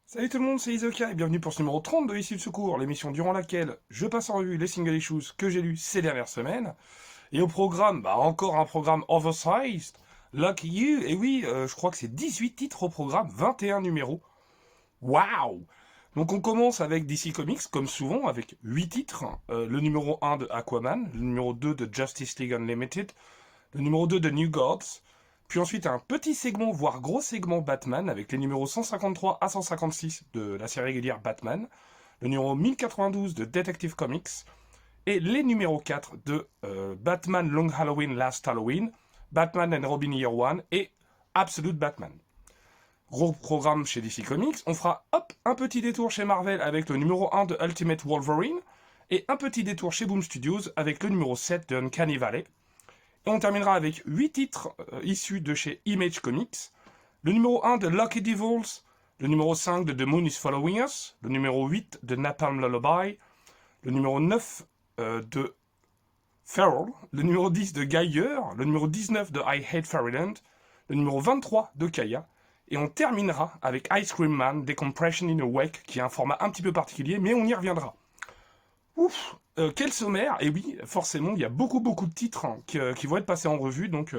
Salut tout le monde, c'est Isoka et bienvenue pour ce numéro 30 de Issue de Secours, l'émission durant laquelle je passe en revue les single issues que j'ai lus ces dernières semaines. Et au programme, encore un programme oversized, Lucky You, et oui, je crois que c'est 18 titres au programme, 21 numéros. Waouh! Donc on commence avec DC Comics, comme souvent, avec 8 titres. Le numéro 1 de Aquaman, le numéro 2 de Justice League Unlimited, le numéro 2 de New Gods, puis ensuite un petit segment, voire gros segment Batman, avec les numéros 153 à 156 de la série régulière Batman, le numéro 1092 de Detective Comics, et les numéros 4 de Batman Long Halloween Last Halloween, Batman and Robin Year One et Absolute Batman. Gros programme chez DC Comics, on fera un petit détour chez Marvel avec le numéro 1 de Ultimate Wolverine, et un petit détour chez Boom Studios avec le numéro 7 de Uncanny Valley. Et on terminera avec 8 titres issus de chez Image Comics. Le numéro 1 de Lucky Devils, le numéro 5 de The Moon is Following Us, le numéro 8 de Napalm Lullaby, le numéro 9 de Feral, le numéro 10 de Geyer, le numéro 19 de I Hate Fairyland, le numéro 23 de Kaya, et on terminera avec Ice Cream Man, Decompression in a Wake, qui est un format un petit peu particulier, mais on y reviendra. Ouf, quel sommaire. Et oui, forcément, il y a beaucoup de titres qui vont être passés en revue, donc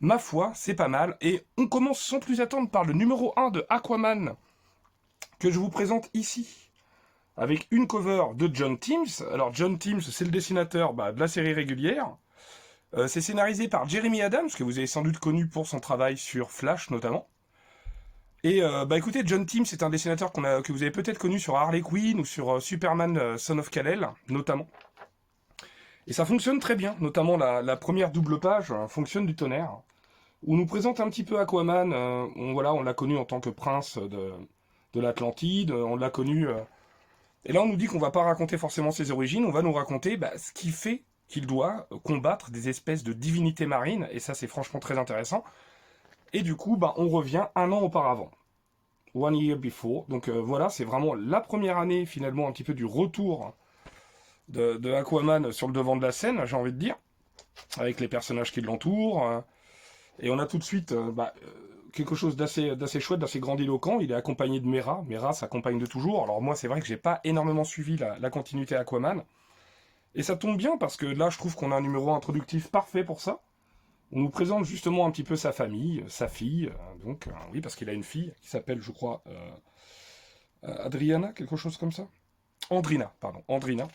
ma foi, c'est pas mal. Et on commence sans plus attendre par le numéro 1 de Aquaman, que je vous présente ici, avec une cover de John Timms. Alors John Timms, c'est le dessinateur de la série régulière. C'est scénarisé par Jeremy Adams, que vous avez sans doute connu pour son travail sur Flash notamment. Et écoutez, John Timms, c'est un dessinateur que vous avez peut-être connu sur Harley Quinn ou sur Superman Son of Kal-El, notamment. Et ça fonctionne très bien, notamment la première double page fonctionne du tonnerre, où on nous présente un petit peu Aquaman. On l'a connu en tant que prince de l'Atlantide, on l'a connu. Et là, on nous dit qu'on va pas raconter forcément ses origines, on va nous raconter ce qui fait qu'il doit combattre des espèces de divinités marines, et ça, c'est franchement très intéressant. Et du coup, on revient un an auparavant. One year before. Donc voilà, c'est vraiment la première année, finalement, un petit peu du retour de Aquaman sur le devant de la scène, j'ai envie de dire, avec les personnages qui l'entourent. Et on a tout de suite quelque chose d'assez chouette, d'assez grandiloquent. Il est accompagné de Mera. Mera s'accompagne de toujours. Alors moi, c'est vrai que j'ai pas énormément suivi la continuité Aquaman. Et ça tombe bien parce que là, je trouve qu'on a un numéro introductif parfait pour ça. On nous présente justement un petit peu sa famille, sa fille. Oui, parce qu'il a une fille qui s'appelle, je crois, Adriana, quelque chose comme ça. Andrina, pardon, Andrina.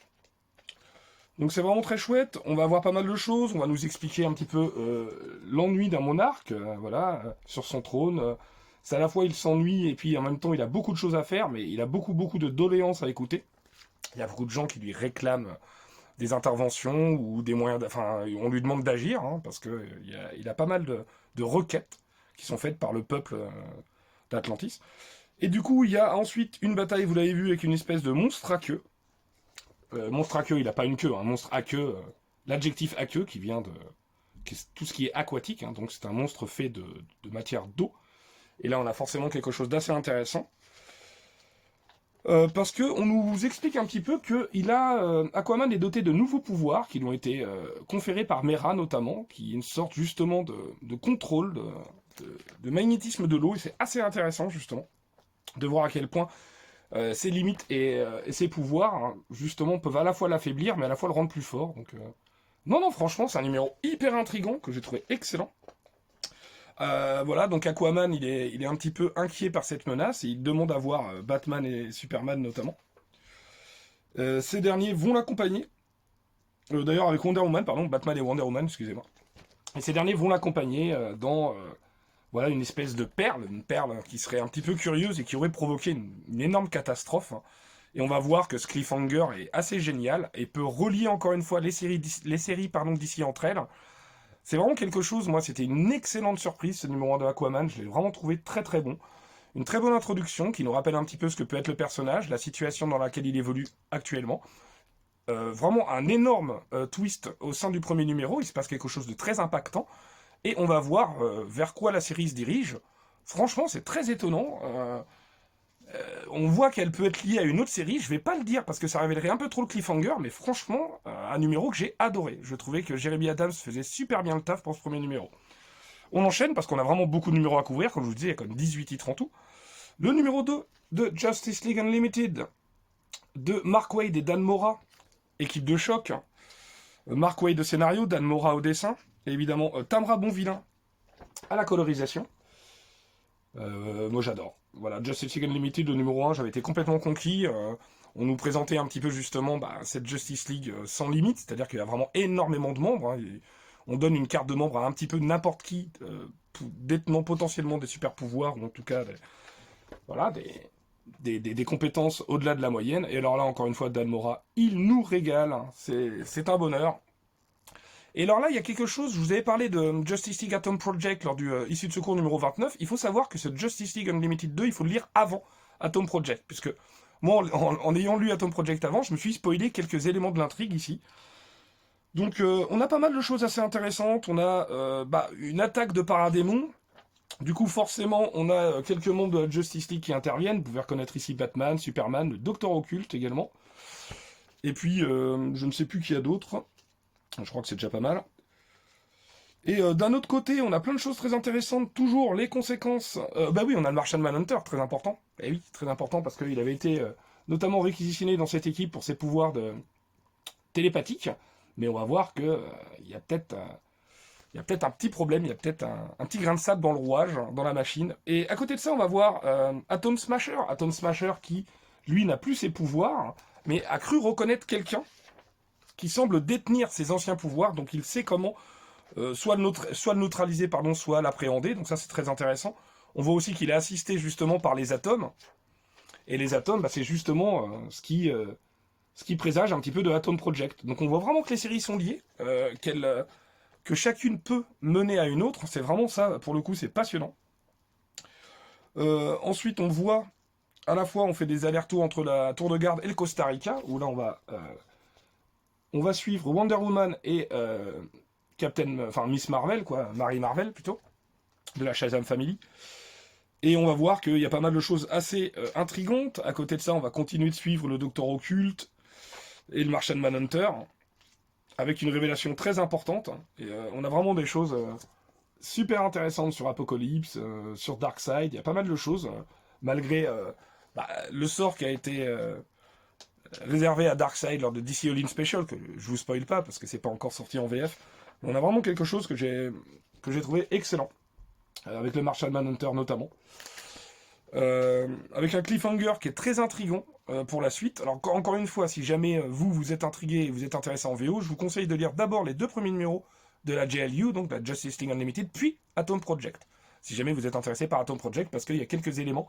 Donc c'est vraiment très chouette, on va voir pas mal de choses, on va nous expliquer un petit peu l'ennui d'un monarque, sur son trône. C'est à la fois il s'ennuie et puis en même temps il a beaucoup de choses à faire, mais il a beaucoup de doléances à écouter. Il y a beaucoup de gens qui lui réclament des interventions ou des moyens, on lui demande d'agir, parce que il a pas mal de requêtes qui sont faites par le peuple d'Atlantis. Et du coup il y a ensuite une bataille, vous l'avez vu, avec une espèce de monstre à queue. Monstre à queue, il n'a pas une queue, un monstre à queue, l'adjectif à queue qui vient de tout ce qui est aquatique, donc c'est un monstre fait de matière d'eau. Et là, on a forcément quelque chose d'assez intéressant. Parce que on nous explique un petit peu que Aquaman est doté de nouveaux pouvoirs qui lui ont été conférés par Mera notamment, qui est une sorte justement de contrôle, de magnétisme de l'eau, et c'est assez intéressant justement de voir à quel point ses limites et ses pouvoirs, justement, peuvent à la fois l'affaiblir, mais à la fois le rendre plus fort. Donc, non, franchement, c'est un numéro hyper intriguant que j'ai trouvé excellent. Voilà, donc Aquaman, il est un petit peu inquiet par cette menace et il demande à voir Batman et Superman notamment. Ces derniers vont l'accompagner. D'ailleurs, avec Wonder Woman, pardon, Batman et Wonder Woman, excusez-moi. Et ces derniers vont l'accompagner dans voilà, une espèce de perle, une perle qui serait un petit peu curieuse et qui aurait provoqué une énorme catastrophe. Et on va voir que ce cliffhanger est assez génial et peut relier encore une fois les séries d'ici entre elles. C'est vraiment quelque chose, moi c'était une excellente surprise ce numéro 1 de Aquaman, je l'ai vraiment trouvé très bon. Une très bonne introduction qui nous rappelle un petit peu ce que peut être le personnage, la situation dans laquelle il évolue actuellement. Vraiment un énorme twist au sein du premier numéro, il se passe quelque chose de très impactant. Et on va voir vers quoi la série se dirige. Franchement, c'est très étonnant. On voit qu'elle peut être liée à une autre série. Je vais pas le dire parce que ça révélerait un peu trop le cliffhanger, mais franchement, un numéro que j'ai adoré. Je trouvais que Jeremy Adams faisait super bien le taf pour ce premier numéro. On enchaîne parce qu'on a vraiment beaucoup de numéros à couvrir. Comme je vous disais, il y a comme 18 titres en tout. Le numéro 2 de Justice League Unlimited, de Mark Waid et Dan Mora, équipe de choc. Mark Waid au scénario, Dan Mora au dessin, et évidemment Tamra Bonvillain à la colorisation. Moi j'adore. Voilà, Justice League Unlimited, le numéro 1, j'avais été complètement conquis. On nous présentait un petit peu justement cette Justice League sans limite, c'est-à-dire qu'il y a vraiment énormément de membres. Hein, on donne une carte de membre à un petit peu n'importe qui, détenant potentiellement des super pouvoirs, ou en tout cas voilà, des compétences au-delà de la moyenne. Et alors là, encore une fois, Dan Mora, il nous régale. Hein, c'est un bonheur. Et alors là, il y a quelque chose, je vous avais parlé de Justice League Atom Project lors du Issue de secours numéro 29. Il faut savoir que ce Justice League Unlimited 2, il faut le lire avant Atom Project. Puisque moi, en ayant lu Atom Project avant, je me suis spoilé quelques éléments de l'intrigue ici. Donc on a pas mal de choses assez intéressantes. On a une attaque de paradémons. Du coup, forcément, on a quelques membres de la Justice League qui interviennent. Vous pouvez reconnaître ici Batman, Superman, le Docteur Occulte également. Et puis, je ne sais plus qui y a d'autres. Je crois que c'est déjà pas mal. Et d'un autre côté, on a plein de choses très intéressantes. Toujours les conséquences. Oui, on a le Martian Manhunter, très important. Et oui, très important parce qu'il avait été notamment réquisitionné dans cette équipe pour ses pouvoirs télépathiques. Mais on va voir que il y a peut-être un petit problème, il y a peut-être un petit grain de sable dans le rouage, dans la machine. Et à côté de ça, on va voir Atom Smasher. Atom Smasher qui, lui, n'a plus ses pouvoirs, mais a cru reconnaître quelqu'un qui semble détenir ses anciens pouvoirs, donc il sait comment soit le neutraliser, soit l'appréhender, donc ça c'est très intéressant. On voit aussi qu'il est assisté justement par les atomes, et les atomes, c'est justement ce qui présage un petit peu de Atom Project. Donc on voit vraiment que les séries sont liées, que chacune peut mener à une autre, c'est vraiment ça, pour le coup c'est passionnant. Ensuite on voit, à la fois on fait des allers-retours entre la Tour de Garde et le Costa Rica, où là on va suivre Wonder Woman et Miss Marvel, Mary Marvel plutôt, de la Shazam Family. Et on va voir qu'il y a pas mal de choses assez intrigantes. À côté de ça, on va continuer de suivre le Docteur Occulte et le Martian Manhunter, avec une révélation très importante. Et on a vraiment des choses super intéressantes sur Apocalypse, sur Darkseid. Il y a pas mal de choses, malgré le sort qui a été réservé à Darkseid lors de DC All-In Special, que je vous spoil pas parce que c'est pas encore sorti en VF. Mais on a vraiment quelque chose que j'ai trouvé excellent, avec le Martian Manhunter notamment. Avec un cliffhanger qui est très intriguant pour la suite. Alors encore une fois, si jamais vous êtes intrigué et vous êtes intéressé en VO, je vous conseille de lire d'abord les 2 premiers numéros de la JLU, donc la Justice League Unlimited, puis Atom Project. Si jamais vous êtes intéressé par Atom Project, parce qu'il y a quelques éléments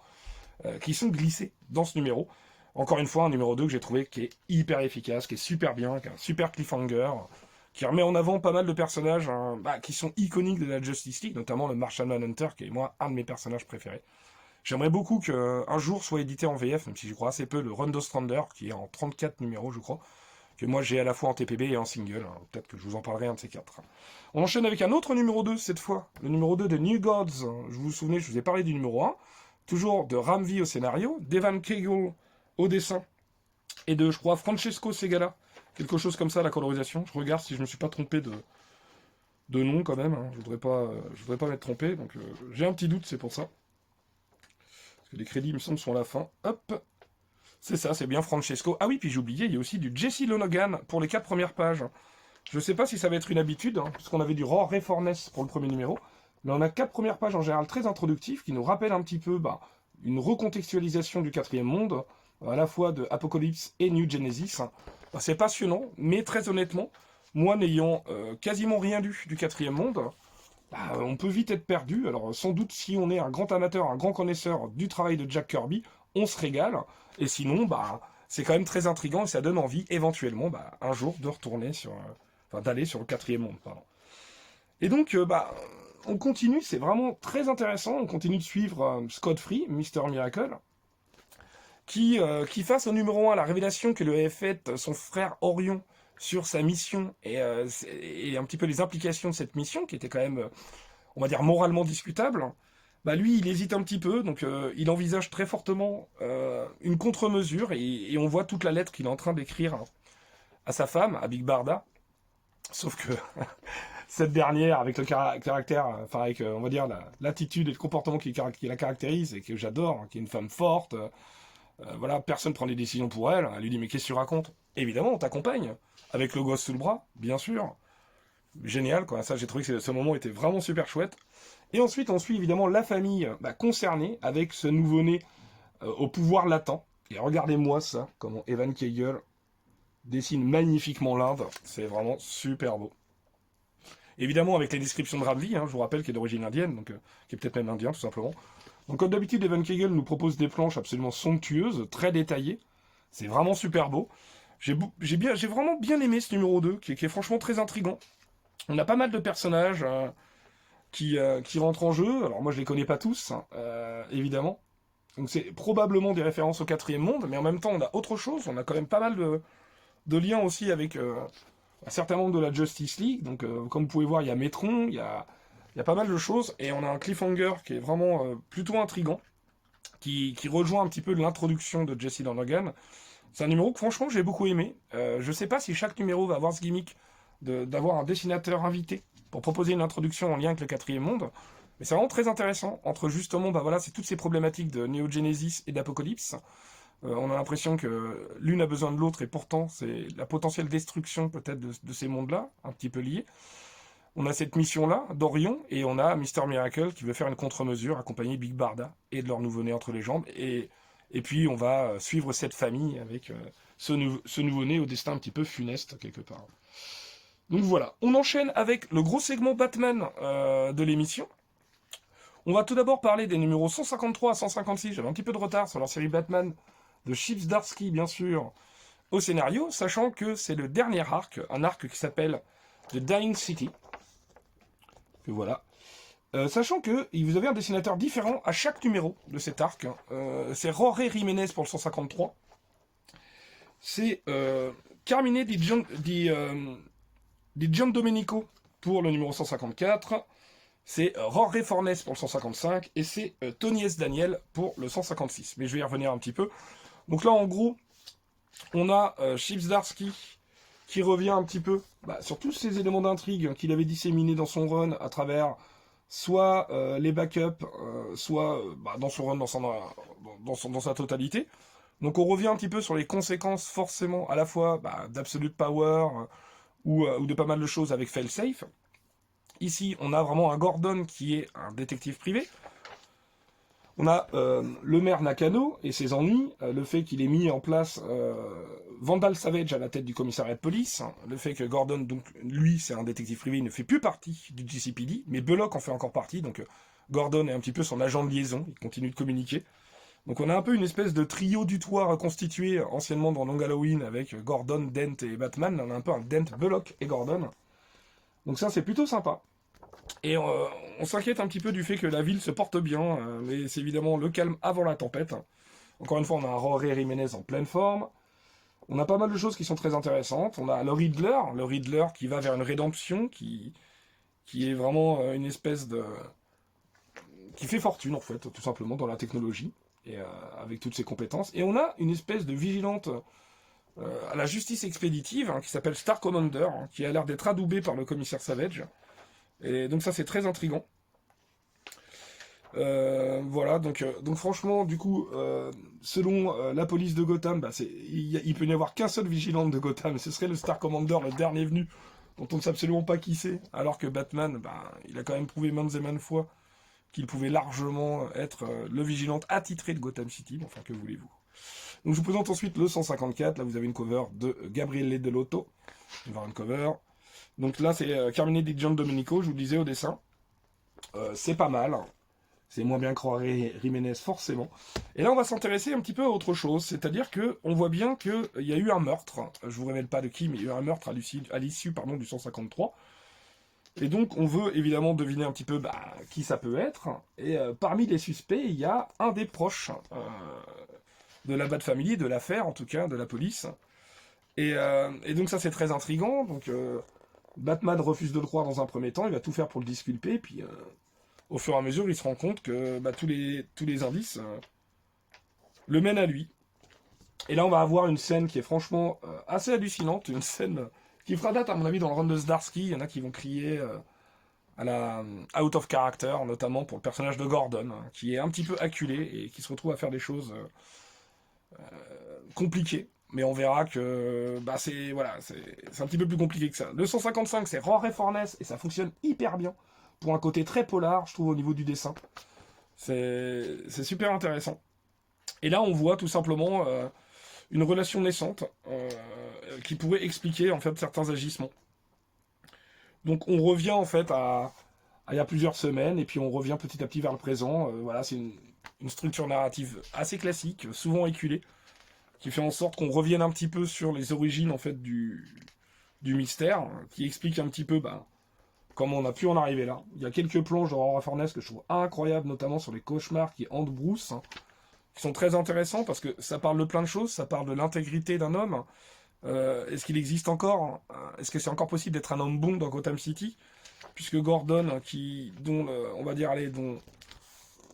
qui sont glissés dans ce numéro. Encore une fois, un numéro 2 que j'ai trouvé qui est hyper efficace, qui est super bien, qui a un super cliffhanger, qui remet en avant pas mal de personnages qui sont iconiques de la Justice League, notamment le Martian Manhunter, qui est moi un de mes personnages préférés. J'aimerais beaucoup qu'un jour soit édité en VF, même si je crois assez peu, le Run Strander, qui est en 34 numéros, je crois, que moi j'ai à la fois en TPB et en single. Peut-être que je vous en parlerai un de ces 4. On enchaîne avec un autre numéro 2 cette fois, le numéro 2 de New Gods. Je vous souvenez, je vous ai parlé du numéro 1, toujours de Ramvi au scénario, d'Evan Cagle au dessin, et de, je crois, Francesco Segala, quelque chose comme ça, la colorisation. Je regarde si je me suis pas trompé de nom quand même, hein. Je voudrais pas m'être trompé, donc j'ai un petit doute, c'est pour ça. Parce que les crédits, il me semble, sont à la fin. Hop, c'est ça, c'est bien Francesco. Ah oui, puis j'ai oublié, il y a aussi du Jesse Lonergan pour les 4 premières pages. Je sais pas si ça va être une habitude, puisqu'on avait du Rory Fornes pour le premier numéro, mais on a 4 premières pages en général très introductives, qui nous rappellent un petit peu une recontextualisation du 4e monde, à la fois de Apocalypse et New Genesis. C'est passionnant, mais très honnêtement, moi n'ayant quasiment rien lu du 4e monde, on peut vite être perdu. Alors sans doute si on est un grand amateur, un grand connaisseur du travail de Jack Kirby, on se régale, et sinon c'est quand même très intriguant et ça donne envie éventuellement un jour de retourner d'aller sur le 4e monde, pardon. Et donc on continue, c'est vraiment très intéressant, on continue de suivre Scott Free, Mr. Miracle, qui face au numéro 1 la révélation que lui avait faite son frère Orion sur sa mission et un petit peu les implications de cette mission, qui était quand même, on va dire, moralement discutable, lui, il hésite un petit peu, donc il envisage très fortement une contre-mesure, et on voit toute la lettre qu'il est en train d'écrire à sa femme, à Big Barda, sauf que cette dernière, avec le caractère, enfin avec, on va dire, l'attitude et le comportement qui la caractérise, et que j'adore, hein, qui est une femme forte, voilà, personne prend des décisions pour elle, elle lui dit, mais qu'est-ce que tu racontes? Évidemment, on t'accompagne, avec le gosse sous le bras, bien sûr. Génial, quoi, ça, j'ai trouvé que ce moment était vraiment super chouette. Et ensuite, on suit évidemment la famille concernée, avec ce nouveau-né au pouvoir latent. Et regardez-moi ça, comment Evan Kegel dessine magnifiquement l'Inde, c'est vraiment super beau. Évidemment, avec les descriptions de Ramvi, hein, je vous rappelle, qui est d'origine indienne, donc qui est peut-être même indien, tout simplement. Donc, comme d'habitude, Evan Kegel nous propose des planches absolument somptueuses, très détaillées. C'est vraiment super beau. J'ai vraiment bien aimé ce numéro 2, qui est franchement très intriguant. On a pas mal de personnages qui rentrent en jeu. Alors, moi, je les connais pas tous, hein, évidemment. Donc, c'est probablement des références au quatrième monde, mais en même temps, on a autre chose. On a quand même pas mal de liens aussi avec un certain nombre de la Justice League. Donc, comme vous pouvez voir, il y a Metron, il y a pas mal de choses. Et on a un cliffhanger qui est vraiment plutôt intriguant, qui rejoint un petit peu l'introduction de Jesse Lonergan. C'est un numéro que, franchement, j'ai beaucoup aimé. Je sais pas si chaque numéro va avoir ce gimmick d'avoir un dessinateur invité pour proposer une introduction en lien avec le quatrième monde. Mais c'est vraiment très intéressant, entre justement, bah voilà, c'est toutes ces problématiques de Néo-Genesis et d'Apocalypse. On a l'impression que l'une a besoin de l'autre, et pourtant, c'est la potentielle destruction peut-être de ces mondes-là, un petit peu liés. On a cette mission-là, d'Orion, et on a Mister Miracle qui veut faire une contre-mesure, accompagner Big Barda et de leur nouveau-né entre les jambes. Et puis, on va suivre cette famille avec ce nouveau-né au destin un petit peu funeste, quelque part. Donc voilà, on enchaîne avec le gros segment Batman de l'émission. On va tout d'abord parler des numéros 153 à 156. J'avais un petit peu de retard sur leur série Batman de Chip Zdarsky, bien sûr, au scénario, sachant que c'est le dernier arc, un arc qui s'appelle The Dying City. Que voilà. Sachant que vous avez un dessinateur différent à chaque numéro de cet arc. C'est Jorge Jiménez pour le 153. C'est Carmine Di Giandomenico pour le numéro 154. C'est Jorge Fornes pour le 155. Et c'est Tony S. Daniel pour le 156. Mais je vais y revenir un petit peu. Donc là, en gros, on a Chip Zdarsky qui revient un petit peu sur tous ces éléments d'intrigue qu'il avait disséminés dans son run à travers soit les backups, soit dans son run dans sa totalité. Donc on revient un petit peu sur les conséquences forcément à la fois d'Absolute Power ou de pas mal de choses avec Failsafe. Ici, on a vraiment un Gordon qui est un détective privé. On a le maire Nakano et ses ennuis, le fait qu'il ait mis en place Vandal Savage à la tête du commissariat de police, le fait que Gordon, donc lui, c'est un détective privé, il ne fait plus partie du GCPD, mais Belloc en fait encore partie, donc Gordon est un petit peu son agent de liaison, il continue de communiquer. Donc on a un peu une espèce de trio du toit reconstitué anciennement dans Long Halloween avec Gordon, Dent et Batman, on a un peu un Dent, Belloc et Gordon. Donc ça c'est plutôt sympa. Et on s'inquiète un petit peu du fait que la ville se porte bien, mais c'est évidemment le calme avant la tempête. Encore une fois, on a un Jorge Jiménez en pleine forme. On a pas mal de choses qui sont très intéressantes. On a le Riddler qui va vers une rédemption, qui est vraiment une espèce de... qui fait fortune, en fait, tout simplement, dans la technologie, et avec toutes ses compétences. Et on a une espèce de vigilante à la justice expéditive, qui s'appelle Star Commander, qui a l'air d'être adoubée par le commissaire Savage. Et donc ça c'est très intriguant. Voilà, donc franchement, du coup, selon la police de Gotham, il peut n'y avoir qu'un seul vigilante de Gotham, ce serait le Star Commander, le dernier venu, dont on ne sait absolument pas qui c'est, alors que Batman, il a quand même prouvé maintes et maintes fois qu'il pouvait largement être le vigilante attitré de Gotham City, enfin que voulez-vous. Donc je vous présente ensuite le 154, là vous avez une cover de Gabriele Dell'Otto, une variante cover. Donc là, c'est Carmine Di Giandomenico, je vous le disais au dessin. C'est pas mal. C'est moins bien que Jorge Jiménez, forcément. Et là, on va s'intéresser un petit peu à autre chose. C'est-à-dire qu'on voit bien qu'il y a eu un meurtre. Je vous révèle pas de qui, mais il y a eu un meurtre à l'issue du 153. Et donc, on veut évidemment deviner un petit peu qui ça peut être. Et parmi les suspects, il y a un des proches de la Bat Family, de l'affaire en tout cas, de la police. Et donc ça, c'est très intriguant. Donc... Batman refuse de le croire dans un premier temps, il va tout faire pour le disculper, puis au fur et à mesure, il se rend compte que tous les indices le mènent à lui. Et là, on va avoir une scène qui est franchement assez hallucinante, une scène qui fera date, à mon avis, dans le run de Zdarsky. Il y en a qui vont crier à la out of character, notamment pour le personnage de Gordon, hein, qui est un petit peu acculé et qui se retrouve à faire des choses compliquées. Mais on verra que bah, c'est un petit peu plus compliqué que ça. Le 155, c'est Rory Fornes et ça fonctionne hyper bien. Pour un côté très polar, je trouve, au niveau du dessin. C'est super intéressant. Et là, on voit tout simplement une relation naissante qui pourrait expliquer en fait certains agissements. Donc on revient en fait à il y a plusieurs semaines et puis on revient petit à petit vers le présent. Voilà, c'est une structure narrative assez classique, souvent éculée, qui fait en sorte qu'on revienne un petit peu sur les origines en fait du mystère, qui explique un petit peu comment on a pu en arriver là. Il y a quelques planches d'Aurora Fornes que je trouve incroyables, notamment sur les cauchemars qui hantent Bruce, hein, qui sont très intéressants parce que ça parle de plein de choses, ça parle de l'intégrité d'un homme. Est-ce qu'il existe encore? Est-ce que c'est encore possible d'être un homme bon dans Gotham City? Puisque Gordon, on va dire, dont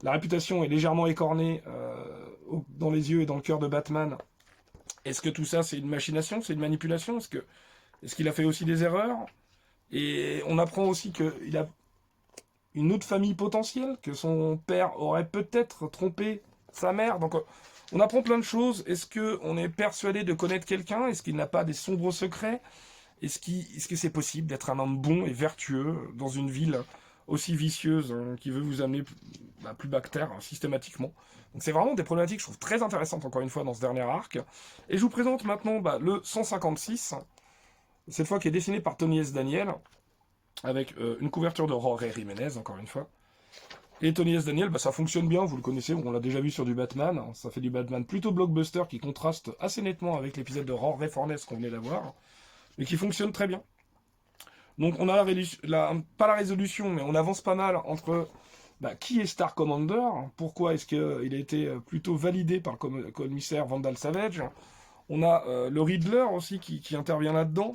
la réputation est légèrement écornée dans les yeux et dans le cœur de Batman, est-ce que tout ça c'est une machination, c'est une manipulation? Est-ce qu'il a fait aussi des erreurs? Et on apprend aussi qu'il a une autre famille potentielle, que son père aurait peut-être trompé sa mère. Donc on apprend plein de choses. Est-ce qu'on est persuadé de connaître quelqu'un? Est-ce qu'il n'a pas des sombres secrets? Est-ce que c'est possible d'être un homme bon et vertueux dans une ville aussi vicieuse qui veut vous amener plus bas que terre systématiquement? Donc c'est vraiment des problématiques que je trouve très intéressantes encore une fois dans ce dernier arc. Et je vous présente maintenant le 156, cette fois qui est dessiné par Tony S. Daniel, avec une couverture de Jorge Jiménez encore une fois. Et Tony S. Daniel, ça fonctionne bien, vous le connaissez, on l'a déjà vu sur du Batman. Ça fait du Batman plutôt blockbuster qui contraste assez nettement avec l'épisode de Jorge Fornes qu'on venait d'avoir, mais qui fonctionne très bien. Donc on a pas la résolution, mais on avance pas mal entre qui est Star Commander, pourquoi est-ce qu'il a été plutôt validé par le commissaire Vandal Savage. On a le Riddler aussi qui intervient là-dedans.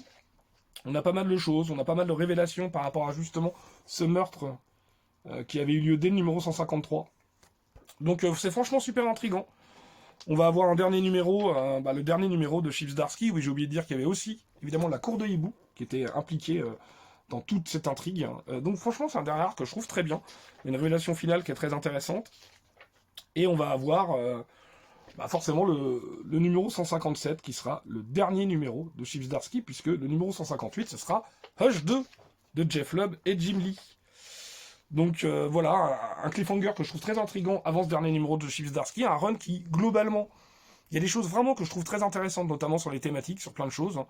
On a pas mal de choses, on a pas mal de révélations par rapport à justement ce meurtre qui avait eu lieu dès le numéro 153. Donc c'est franchement super intriguant. On va avoir un dernier numéro, le dernier numéro de Chips Darsky. Oui, j'ai oublié de dire qu'il y avait aussi, évidemment, la cour de Hibou, qui était impliquée dans toute cette intrigue. Donc franchement, c'est un dernier arc que je trouve très bien. Une révélation finale qui est très intéressante. Et on va avoir forcément le numéro 157, qui sera le dernier numéro de Chips Darsky, puisque le numéro 158, ce sera Hush 2 de Jeff Lubb et Jim Lee. Donc voilà, un cliffhanger que je trouve très intriguant avant ce dernier numéro de Chips Darsky, un run qui, globalement, il y a des choses vraiment que je trouve très intéressantes, notamment sur les thématiques, sur plein de choses,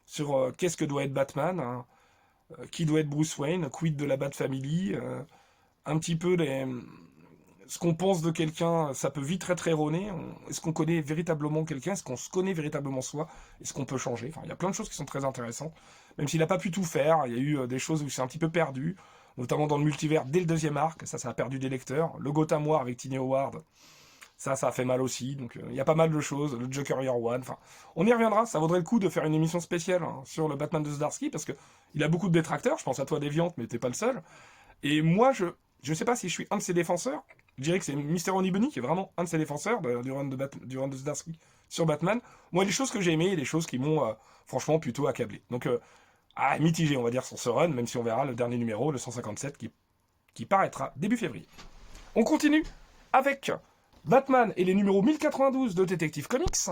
sur qu'est-ce que doit être Batman, qui doit être Bruce Wayne, quid de la Bat Family, un petit peu ce qu'on pense de quelqu'un, ça peut vite être erroné. Est-ce qu'on connaît véritablement quelqu'un? Est-ce qu'on se connaît véritablement soi? Est-ce qu'on peut changer? Enfin, il y a plein de choses qui sont très intéressantes. Même s'il n'a pas pu tout faire, il y a eu des choses où il s'est un petit peu perdu, notamment dans le multivers dès le deuxième arc. Ça a perdu des lecteurs. Le Gotham War avec Tiny Howard, ça a fait mal aussi. Donc il y a pas mal de choses. Le Joker Year One, enfin, on y reviendra. Ça vaudrait le coup de faire une émission spéciale sur le Batman de Zdarsky, parce que il a beaucoup de détracteurs. Je pense à toi, Déviante, mais t'es pas le seul. Et moi, je sais pas si je suis un de ses défenseurs. Je dirais que c'est Mister Onibunny qui est vraiment un de ses défenseur du run de Zdarsky sur Batman. Moi, les choses que j'ai aimées et les choses qui m'ont franchement plutôt accablé. Donc, mitigé, on va dire, sur ce run, même si on verra le dernier numéro, le 157, qui paraîtra début février. On continue avec Batman et les numéros 1092 de Detective Comics.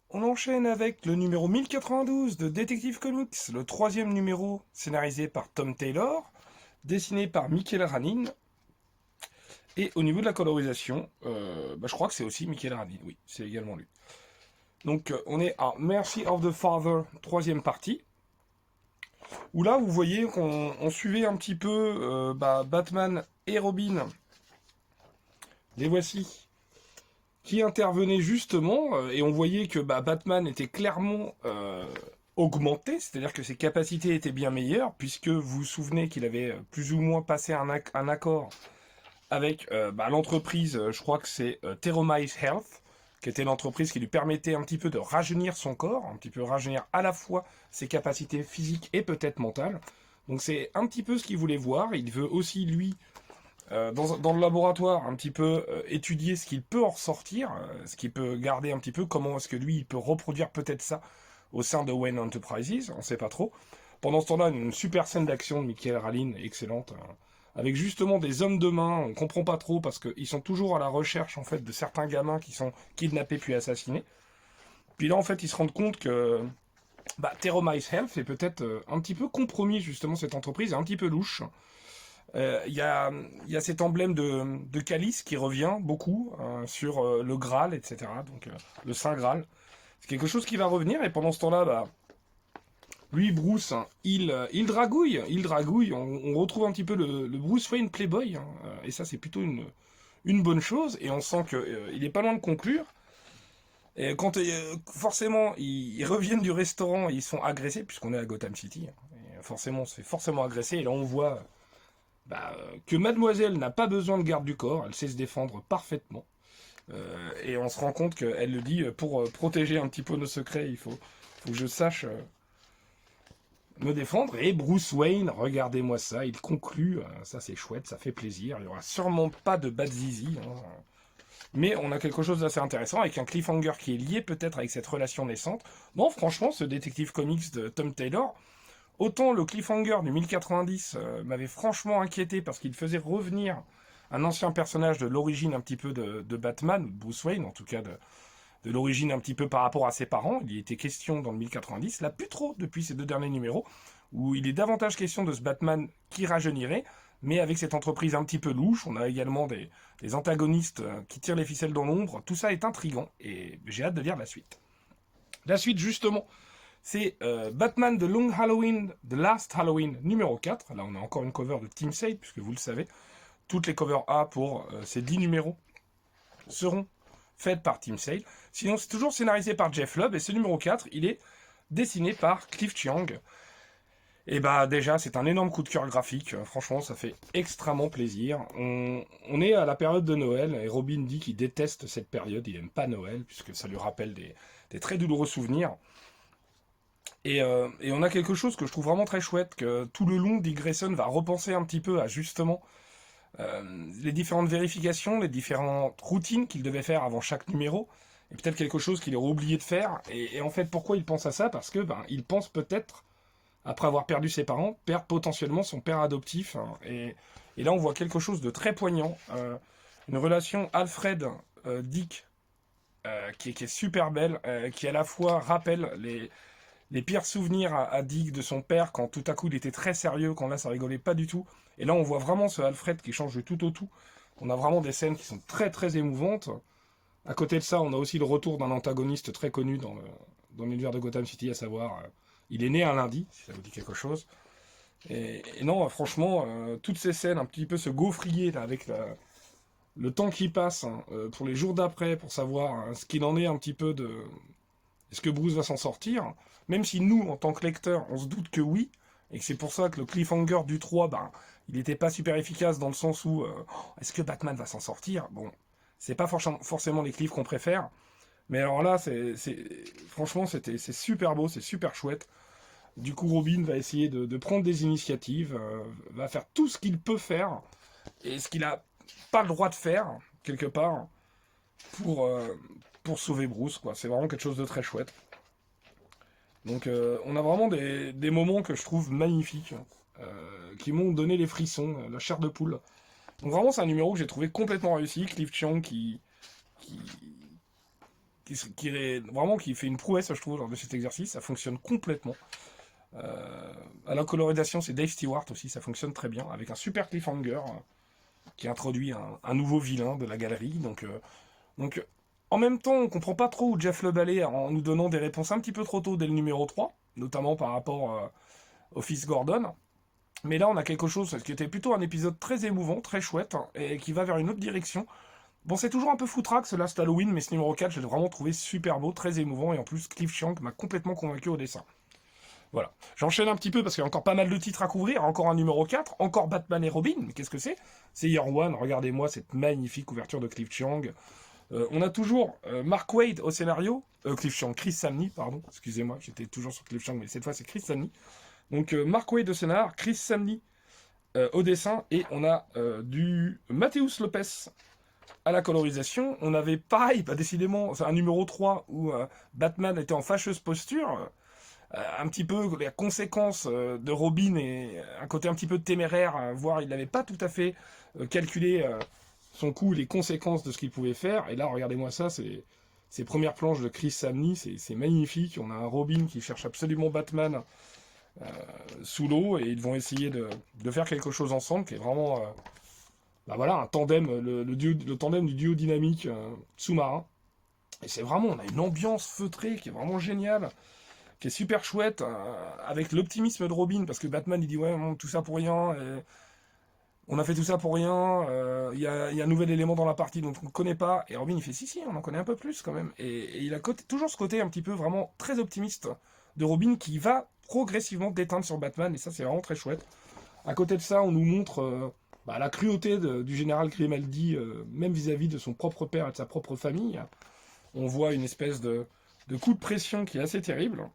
On enchaîne avec le numéro 1092 de Detective Comics, le troisième numéro scénarisé par Tom Taylor, dessiné par Michael Ranin. Et au niveau de la colorisation, je crois que c'est aussi Michael Ranin, oui, c'est également lui. Donc on est à Mercy of the Father, troisième partie, où là vous voyez qu'on suivait un petit peu Batman et Robin, les voici, qui intervenaient justement, et on voyait que Batman était clairement augmenté, c'est-à-dire que ses capacités étaient bien meilleures, puisque vous vous souvenez qu'il avait plus ou moins passé un accord avec l'entreprise, je crois que c'est Terromise Health, qui était l'entreprise qui lui permettait un petit peu de rajeunir son corps, un petit peu rajeunir à la fois ses capacités physiques et peut-être mentales. Donc c'est un petit peu ce qu'il voulait voir. Il veut aussi, lui, dans le laboratoire, un petit peu étudier ce qu'il peut en ressortir, ce qu'il peut garder un petit peu, comment est-ce que lui, il peut reproduire peut-être ça au sein de Wayne Enterprises, on sait pas trop. Pendant ce temps-là, une super scène d'action de Michael Rallin, excellente, avec justement des hommes de main, on comprend pas trop parce qu'ils sont toujours à la recherche en fait de certains gamins qui sont kidnappés puis assassinés. Puis là en fait ils se rendent compte que Terramice Health est peut-être un petit peu compromis justement, cette entreprise est un petit peu louche. Il y a cet emblème de calice qui revient beaucoup sur le Graal, etc. Donc le Saint Graal. C'est quelque chose qui va revenir et pendant ce temps-là, lui, Bruce, hein, il dragouille. On retrouve un petit peu le Bruce Wayne Playboy. Hein, et ça, c'est plutôt une bonne chose. Et on sent qu'il est pas loin de conclure. Et quand forcément, ils reviennent du restaurant et ils sont agressés, puisqu'on est à Gotham City. Hein, et forcément, on se fait forcément agresser. Et là, on voit que Mademoiselle n'a pas besoin de garde du corps. Elle sait se défendre parfaitement. Et on se rend compte qu'elle le dit, pour protéger un petit peu nos secrets, il faut que je sache me défendre. Et Bruce Wayne, regardez-moi ça, il conclut, ça c'est chouette, ça fait plaisir. Il n'y aura sûrement pas de bad zizi, hein. Mais on a quelque chose d'assez intéressant avec un cliffhanger qui est lié peut-être avec cette relation naissante. Bon, franchement, ce détective comics de Tom Taylor, autant le cliffhanger du 1090 m'avait franchement inquiété parce qu'il faisait revenir un ancien personnage de l'origine un petit peu de Batman, Bruce Wayne, en tout cas de l'origine un petit peu par rapport à ses parents. Il y était question dans le 1090, là plus trop depuis ces 2 derniers numéros, où il est davantage question de ce Batman qui rajeunirait, mais avec cette entreprise un petit peu louche. On a également des antagonistes qui tirent les ficelles dans l'ombre. Tout ça est intriguant et j'ai hâte de lire la suite. La suite, justement, c'est Batman The Long Halloween, The Last Halloween numéro 4. Là, on a encore une cover de Team Sale, puisque vous le savez, toutes les covers A pour ces 10 numéros seront faites par Team Sale. Sinon, c'est toujours scénarisé par Jeff Lubb, et ce numéro 4, il est dessiné par Cliff Chiang. Et déjà, c'est un énorme coup de cœur graphique. Franchement, ça fait extrêmement plaisir. On est à la période de Noël, et Robin dit qu'il déteste cette période. Il n'aime pas Noël, puisque ça lui rappelle des très douloureux souvenirs. Et on a quelque chose que je trouve vraiment très chouette, que tout le long, Dick Grayson va repenser un petit peu à justement les différentes vérifications, les différentes routines qu'il devait faire avant chaque numéro, et peut-être quelque chose qu'il aurait oublié de faire. Et en fait, pourquoi il pense à ça? Parce que il pense peut-être, après avoir perdu ses parents, perdre potentiellement son père adoptif. Hein. Et là, on voit quelque chose de très poignant. Une relation Alfred-Dick qui est super belle, qui à la fois rappelle les pires souvenirs à Dick de son père, quand tout à coup il était très sérieux, quand là ça rigolait pas du tout. Et là on voit vraiment ce Alfred qui change de tout au tout. On a vraiment des scènes qui sont très très émouvantes. À côté de ça, on a aussi le retour d'un antagoniste très connu dans l'univers de Gotham City, à savoir, il est né un lundi, si ça vous dit quelque chose. Et non, franchement, toutes ces scènes, un petit peu ce gaufrier là, avec le temps qui passe, hein, pour les jours d'après, pour savoir ce qu'il en est un petit peu de... Est-ce que Bruce va s'en sortir? Même si nous, en tant que lecteurs, on se doute que oui, et que c'est pour ça que le cliffhanger du 3, il n'était pas super efficace dans le sens où est-ce que Batman va s'en sortir? Bon, c'est pas forcément les cliffs qu'on préfère, mais alors là, franchement, c'est super beau, c'est super chouette. Du coup, Robin va essayer de prendre des initiatives, va faire tout ce qu'il peut faire, et ce qu'il a pas le droit de faire, quelque part, pour sauver Bruce, quoi. C'est vraiment quelque chose de très chouette. Donc on a vraiment des moments que je trouve magnifiques, qui m'ont donné les frissons, la chair de poule. Donc vraiment c'est un numéro que j'ai trouvé complètement réussi, Cliff Chiang qui fait une prouesse, je trouve, lors de cet exercice, ça fonctionne complètement. À la colorisation, c'est Dave Stewart aussi, ça fonctionne très bien, avec un super cliffhanger qui introduit un nouveau vilain de la galerie. Donc en même temps, on comprend pas trop où Jeff Lubb allait en nous donnant des réponses un petit peu trop tôt dès le numéro 3, notamment par rapport au fils Gordon. Mais là, on a quelque chose qui était plutôt un épisode très émouvant, très chouette, hein, et qui va vers une autre direction. Bon, c'est toujours un peu foutraque ce Last Halloween, mais ce numéro 4, je l'ai vraiment trouvé super beau, très émouvant, et en plus, Cliff Chiang m'a complètement convaincu au dessin. Voilà. J'enchaîne un petit peu parce qu'il y a encore pas mal de titres à couvrir. Encore un numéro 4, encore Batman et Robin. Mais qu'est-ce que c'est? C'est Year One. Regardez-moi cette magnifique couverture de Cliff Chiang. On a toujours Mark Waid au scénario. Chris Samney, pardon. Excusez-moi, j'étais toujours sur Cliff Chiang, mais cette fois c'est Chris Samney. Donc Mark Waid au scénar, Chris Samney au dessin. Et on a du Mateus Lopez à la colorisation, on avait pareil, décidément, c'est un numéro 3 où Batman était en fâcheuse posture, un petit peu la conséquence de Robin et un côté un petit peu téméraire, voire il n'avait pas tout à fait calculé son coup, les conséquences de ce qu'il pouvait faire. Et là, regardez-moi ça, c'est ces premières planches de Chris Samney, c'est magnifique. On a un Robin qui cherche absolument Batman sous l'eau et ils vont essayer de faire quelque chose ensemble qui est vraiment voilà, un tandem, le tandem du duo dynamique sous-marin. Et c'est vraiment, on a une ambiance feutrée qui est vraiment géniale, qui est super chouette, avec l'optimisme de Robin, parce que Batman il dit ouais, tout ça pour rien, on a fait tout ça pour rien, il y a un nouvel élément dans la partie dont on ne connaît pas, et Robin il fait si, on en connaît un peu plus quand même, et il a toujours ce côté un petit peu vraiment très optimiste de Robin qui va progressivement déteindre sur Batman, et ça c'est vraiment très chouette. À côté de ça, on nous montre la cruauté du général Grimaldi, même vis-à-vis de son propre père et de sa propre famille. On voit une espèce de coup de pression qui est assez terrible.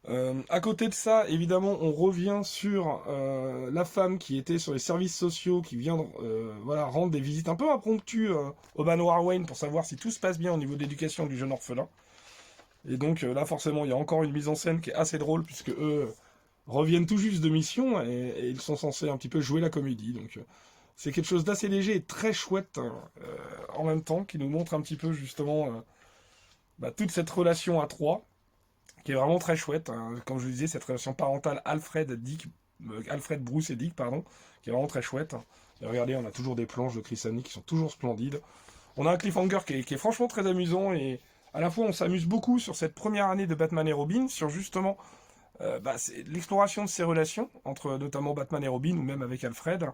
À côté de ça, évidemment, on revient sur la femme qui était sur les services sociaux, qui vient rendre des visites un peu impromptues au manoir Wayne pour savoir si tout se passe bien au niveau d'éducation du jeune orphelin. Et donc là, forcément, il y a encore une mise en scène qui est assez drôle, puisque eux reviennent tout juste de mission, et ils sont censés un petit peu jouer la comédie. Donc c'est quelque chose d'assez léger et très chouette en même temps, qui nous montre un petit peu justement toute cette relation à trois, qui est vraiment très chouette. Comme je vous disais, cette relation parentale Alfred, Bruce et Dick, pardon, qui est vraiment très chouette. Et regardez, on a toujours des planches de Chris Samney qui sont toujours splendides. On a un cliffhanger qui est franchement très amusant, et à la fois on s'amuse beaucoup sur cette première année de Batman et Robin, sur justement c'est l'exploration de ces relations, entre notamment Batman et Robin, ou même avec Alfred.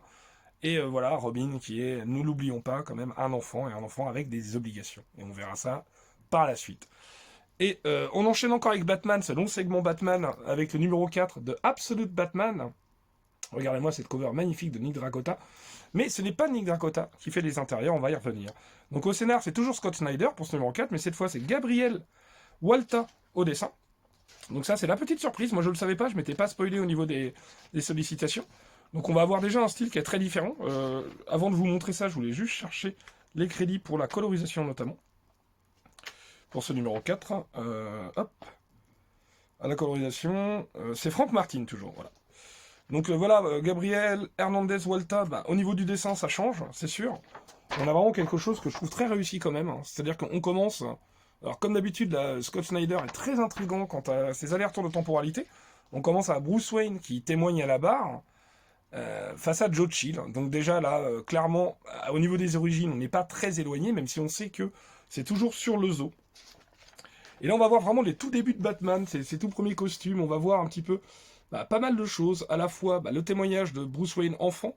Et voilà, Robin qui est, nous l'oublions pas, quand même un enfant, et un enfant avec des obligations. Et on verra ça par la suite. Et on enchaîne encore avec Batman, ce long segment Batman, avec le numéro 4 de Absolute Batman. Regardez-moi cette cover magnifique de Nick Dragota. Mais ce n'est pas Nick Dragota qui fait les intérieurs, on va y revenir. Donc au scénar, c'est toujours Scott Snyder pour ce numéro 4, mais cette fois c'est Gabriel Walta au dessin. Donc ça, c'est la petite surprise. Moi, je ne le savais pas, je ne m'étais pas spoilé au niveau des sollicitations. Donc on va avoir déjà un style qui est très différent. Avant de vous montrer ça, je voulais juste chercher les crédits pour la colorisation notamment. Pour ce numéro 4. Hop. À la colorisation, c'est Frank Martin toujours, voilà. Donc voilà, Gabriel Hernandez Walta, au niveau du dessin, ça change, c'est sûr. On a vraiment quelque chose que je trouve très réussi quand même. C'est-à-dire qu'on commence... Alors comme d'habitude, Scott Snyder est très intriguant quant à ses allers-retours de temporalité. On commence à Bruce Wayne qui témoigne à la barre face à Joe Chill. Donc déjà là, clairement, au niveau des origines, on n'est pas très éloigné, même si on sait que c'est toujours sur le zoo. Et là, on va voir vraiment les tout débuts de Batman, ses tout premiers costumes. On va voir un petit peu pas mal de choses. À la fois le témoignage de Bruce Wayne enfant,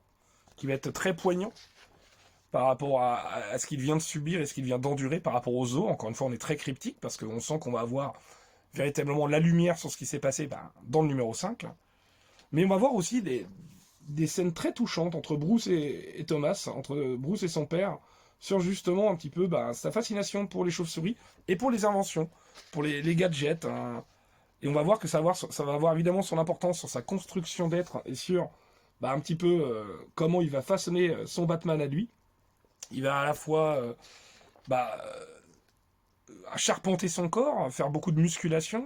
qui va être très poignant par rapport à ce qu'il vient de subir et ce qu'il vient d'endurer par rapport aux zoo. Encore une fois, on est très cryptique parce qu'on sent qu'on va avoir véritablement la lumière sur ce qui s'est passé dans le numéro 5. Mais on va voir aussi des scènes très touchantes entre Bruce et Thomas, entre Bruce et son père, sur justement un petit peu sa fascination pour les chauves-souris et pour les inventions, pour les gadgets. Et on va voir que ça va avoir évidemment son importance sur sa construction d'être et sur un petit peu comment il va façonner son Batman à lui. Il va à la fois charpenter son corps, faire beaucoup de musculation,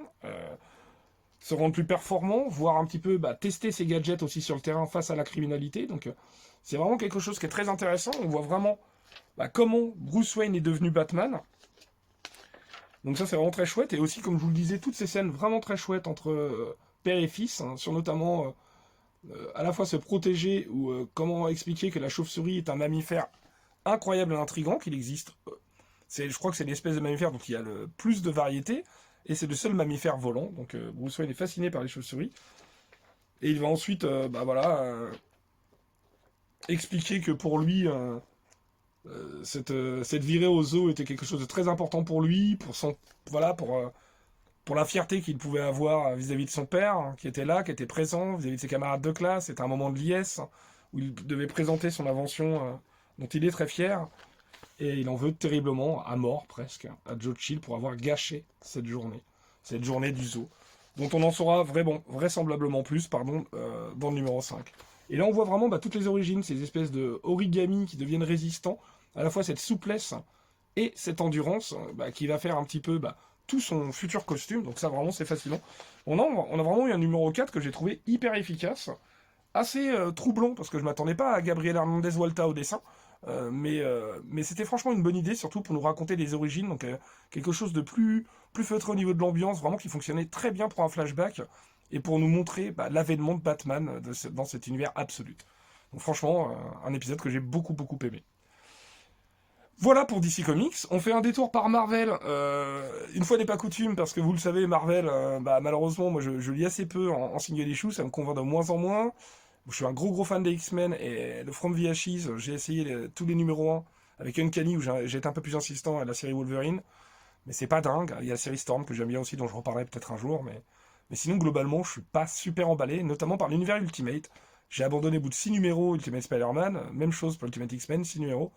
se rendre plus performant, voire un petit peu tester ses gadgets aussi sur le terrain face à la criminalité. Donc c'est vraiment quelque chose qui est très intéressant. On voit vraiment comment Bruce Wayne est devenu Batman. Donc ça c'est vraiment très chouette. Et aussi, comme je vous le disais, toutes ces scènes vraiment très chouettes entre père et fils, sur notamment à la fois se protéger ou comment expliquer que la chauve-souris est un mammifère incroyable et intrigant, qu'il existe. Je crois que c'est l'espèce de mammifère dont il y a le plus de variété, et c'est le seul mammifère volant. Donc Bruce Wayne est fasciné par les chauves-souris. Et il va ensuite expliquer que pour lui, cette virée au zoo était quelque chose de très important pour lui, pour la fierté qu'il pouvait avoir vis-à-vis de son père, qui était là, qui était présent, vis-à-vis de ses camarades de classe. C'était un moment de liesse où il devait présenter son invention dont il est très fier. Et il en veut terriblement, à mort presque, à Joe Chill pour avoir gâché cette journée du zoo, dont on en saura vraisemblablement plus dans le numéro 5. Et là, on voit vraiment toutes les origines, ces espèces de origami qui deviennent résistants, à la fois cette souplesse et cette endurance qui va faire un petit peu tout son futur costume. Donc ça, vraiment, c'est fascinant. On a vraiment eu un numéro 4 que j'ai trouvé hyper efficace, assez troublant, parce que je m'attendais pas à Gabriel Hernandez Walta au dessin, mais c'était franchement une bonne idée, surtout pour nous raconter les origines, donc quelque chose de plus feutré au niveau de l'ambiance, vraiment qui fonctionnait très bien pour un flashback, et pour nous montrer l'avènement de Batman dans cet univers absolu. Donc franchement, un épisode que j'ai beaucoup aimé. Voilà pour DC Comics. On fait un détour par Marvel. Une fois n'est pas coutume, parce que vous le savez, Marvel, malheureusement, moi je lis assez peu en single issue, ça me convainc de moins en moins. Je suis un gros fan des X-Men, et le From the Ashes, j'ai essayé tous les numéros 1 avec Uncanny où j'ai été un peu plus insistant à la série Wolverine, mais c'est pas dingue. Il y a la série Storm que j'aime bien aussi, dont je reparlerai peut-être un jour, mais sinon globalement je suis pas super emballé, notamment par l'univers Ultimate. J'ai abandonné au bout de 6 numéros Ultimate Spider-Man, même chose pour Ultimate X-Men, 6 numéros.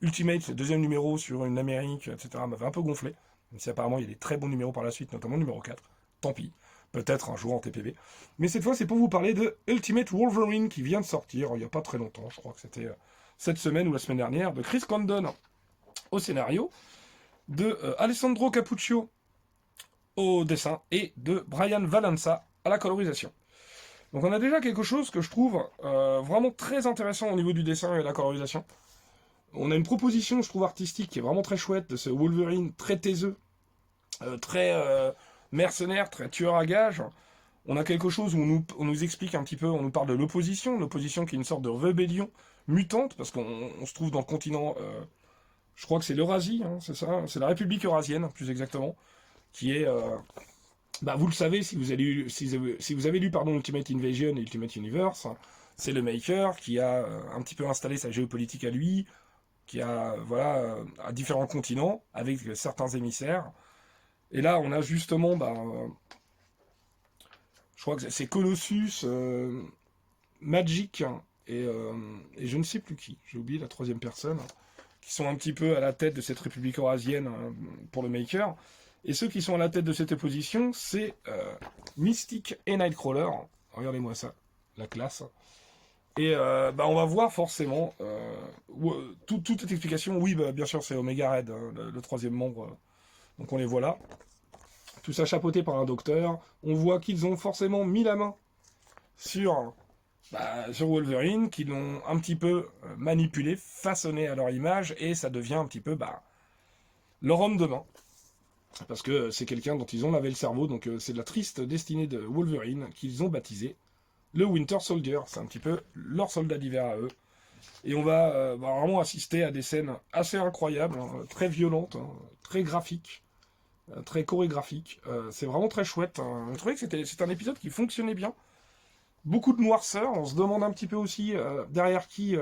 Ultimate, le deuxième numéro sur une Amérique, etc., m'avait un peu gonflé, même si apparemment il y a des très bons numéros par la suite, notamment le numéro 4. Tant pis. Peut-être un jour en TPB. Mais cette fois, c'est pour vous parler de Ultimate Wolverine qui vient de sortir il n'y a pas très longtemps. Je crois que c'était cette semaine ou la semaine dernière, de Chris Condon au scénario, de Alessandro Capuccio au dessin et de Brian Valenza à la colorisation. Donc on a déjà quelque chose que je trouve vraiment très intéressant au niveau du dessin et de la colorisation. On a une proposition, je trouve, artistique qui est vraiment très chouette de ce Wolverine très taiseux, très mercenaire, très tueur à gages. On a quelque chose où on nous explique un petit peu, on nous parle de l'opposition qui est une sorte de rébellion mutante, parce qu'on se trouve dans le continent, je crois que c'est l'Eurasie, hein, c'est ça, c'est la République eurasienne, plus exactement, qui est, vous le savez, si vous avez lu Ultimate Invasion et Ultimate Universe, c'est le Maker qui a un petit peu installé sa géopolitique à lui, qui a, à différents continents, avec certains émissaires. Et là, on a justement, je crois que c'est Colossus, Magic, et je ne sais plus qui, j'ai oublié la troisième personne, qui sont un petit peu à la tête de cette République eurasienne pour le Maker. Et ceux qui sont à la tête de cette opposition, c'est Mystique et Nightcrawler. Regardez-moi ça, la classe. Et on va voir forcément toute cette explication. Oui, bien sûr, c'est Omega Red, hein, le troisième membre. Donc on les voit là. Tout ça chapeauté par un docteur. On voit qu'ils ont forcément mis la main sur Wolverine, qu'ils l'ont un petit peu manipulé, façonné à leur image, et ça devient un petit peu leur homme de main. Parce que c'est quelqu'un dont ils ont lavé le cerveau, donc c'est de la triste destinée de Wolverine qu'ils ont baptisé le Winter Soldier. C'est un petit peu leur soldat d'hiver à eux. Et on va vraiment assister à des scènes assez incroyables, hein, très violentes, hein, très graphiques, très chorégraphiques. C'est vraiment très chouette. Hein. On trouvait que c'était un épisode qui fonctionnait bien. Beaucoup de noirceur. On se demande un petit peu aussi derrière qui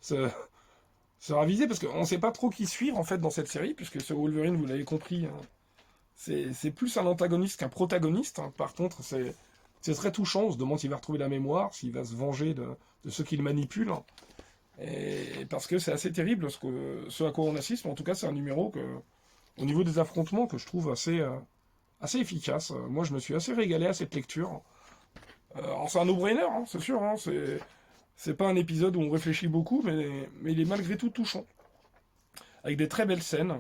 sera visé, parce qu'on ne sait pas trop qui suivre en fait dans cette série, puisque ce Wolverine, vous l'avez compris, hein, c'est plus un antagoniste qu'un protagoniste. Hein. Par contre, c'est très touchant. On se demande s'il va retrouver la mémoire, s'il va se venger de ceux qui le manipulent. Et parce que c'est assez terrible ce à quoi on assiste. Mais en tout cas, c'est un numéro au niveau des affrontements, que je trouve assez efficace. Moi, je me suis assez régalé à cette lecture. Alors, c'est un no-brainer, hein, c'est sûr. Hein, c'est pas un épisode où on réfléchit beaucoup, mais il est malgré tout touchant. Avec des très belles scènes.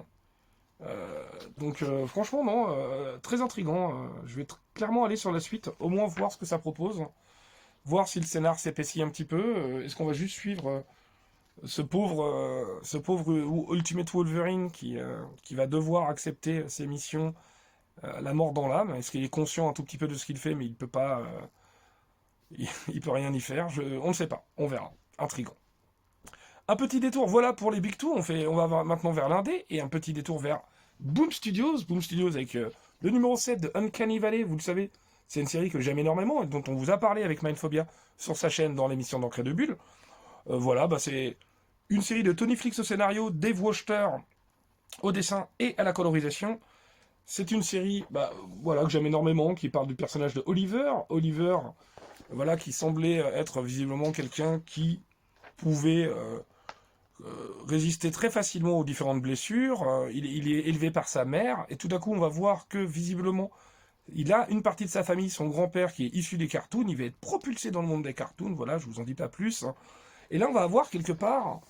Donc franchement, non, très intriguant. Je vais clairement aller sur la suite, au moins voir ce que ça propose. Voir si le scénar s'épaissit un petit peu. Est-ce qu'on va juste suivre ce pauvre Ultimate Wolverine qui va devoir accepter ses missions, la mort dans l'âme. Est-ce qu'il est conscient un tout petit peu de ce qu'il fait, mais il peut pas, il peut rien y faire. On ne sait pas, on verra. Intriguant. Un petit détour, voilà pour les Big Two. On va maintenant vers l'Indé, et un petit détour vers Boom Studios. Boom Studios avec le numéro 7 de Uncanny Valley, vous le savez. C'est une série que j'aime énormément et dont on vous a parlé avec Mindphobia sur sa chaîne dans l'émission d'Encre et de Bulle. C'est une série de Tony Flix au scénario, Dave Wachter au dessin et à la colorisation. C'est une série que j'aime énormément, qui parle du personnage de Oliver. Oliver, qui semblait être visiblement quelqu'un qui pouvait résister très facilement aux différentes blessures. Il est élevé par sa mère, et tout d'un coup on va voir que visiblement Il a une partie de sa famille, son grand-père, qui est issu des cartoons. Il va être propulsé dans le monde des cartoons. Voilà, je vous en dis pas plus. Et là, on va avoir quelque part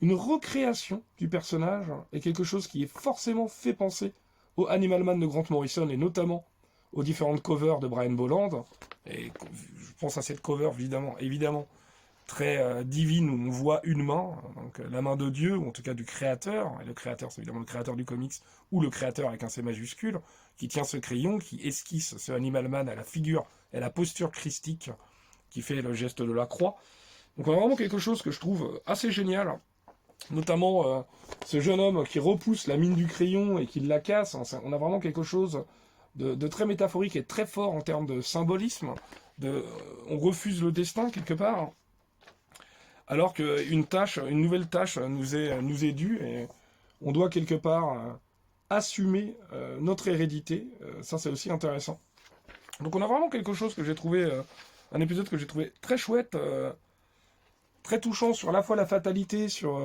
une recréation du personnage et quelque chose qui est forcément fait penser au Animal Man de Grant Morrison et notamment aux différentes covers de Brian Bolland. Et je pense à cette cover, évidemment très divine, où on voit une main, donc la main de Dieu, ou en tout cas du créateur, et le créateur c'est évidemment le créateur du comics, ou le créateur avec un C majuscule, qui tient ce crayon, qui esquisse ce Animal Man à la figure et à la posture christique, qui fait le geste de la croix. Donc on a vraiment quelque chose que je trouve assez génial, notamment ce jeune homme qui repousse la mine du crayon et qui la casse. On a vraiment quelque chose de très métaphorique et très fort en termes de symbolisme. On refuse le destin quelque part, alors qu'une nouvelle tâche nous est due, et on doit quelque part assumer notre hérédité. Ça, c'est aussi intéressant. Donc on a vraiment quelque chose que j'ai trouvé, un épisode que j'ai trouvé très chouette, très touchant sur à la fois la fatalité, sur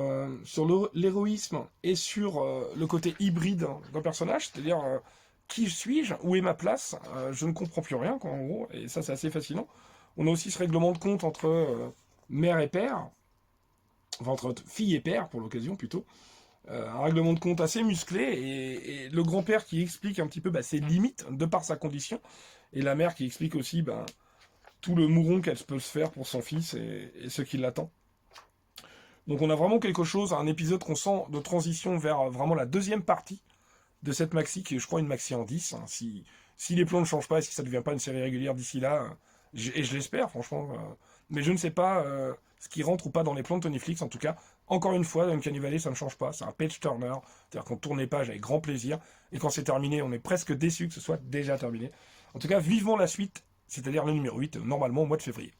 l'héroïsme, et sur le côté hybride d'un personnage, c'est-à-dire qui suis-je, où est ma place, je ne comprends plus rien, quoi, en gros, et ça c'est assez fascinant. On a aussi ce règlement de compte entre mère et père, enfin entre fille et père pour l'occasion plutôt, un règlement de compte assez musclé, et le grand-père qui explique un petit peu ses limites de par sa condition, et la mère qui explique aussi tout le mouron qu'elle peut se faire pour son fils et ce qui l'attend. Donc on a vraiment quelque chose, un épisode qu'on sent de transition vers vraiment la deuxième partie de cette maxi, qui est je crois une maxi en 10, hein. Si les plans ne changent pas et si ça ne devient pas une série régulière d'ici là, et je l'espère franchement, mais je ne sais pas ce qui rentre ou pas dans les plans de Tony Flix. En tout cas, encore une fois, dans Uncanny Valley, ça ne change pas, c'est un page turner, c'est-à-dire qu'on tourne les pages avec grand plaisir, et quand c'est terminé, on est presque déçu que ce soit déjà terminé. En tout cas, vivement la suite, c'est-à-dire le numéro 8, normalement au mois de février.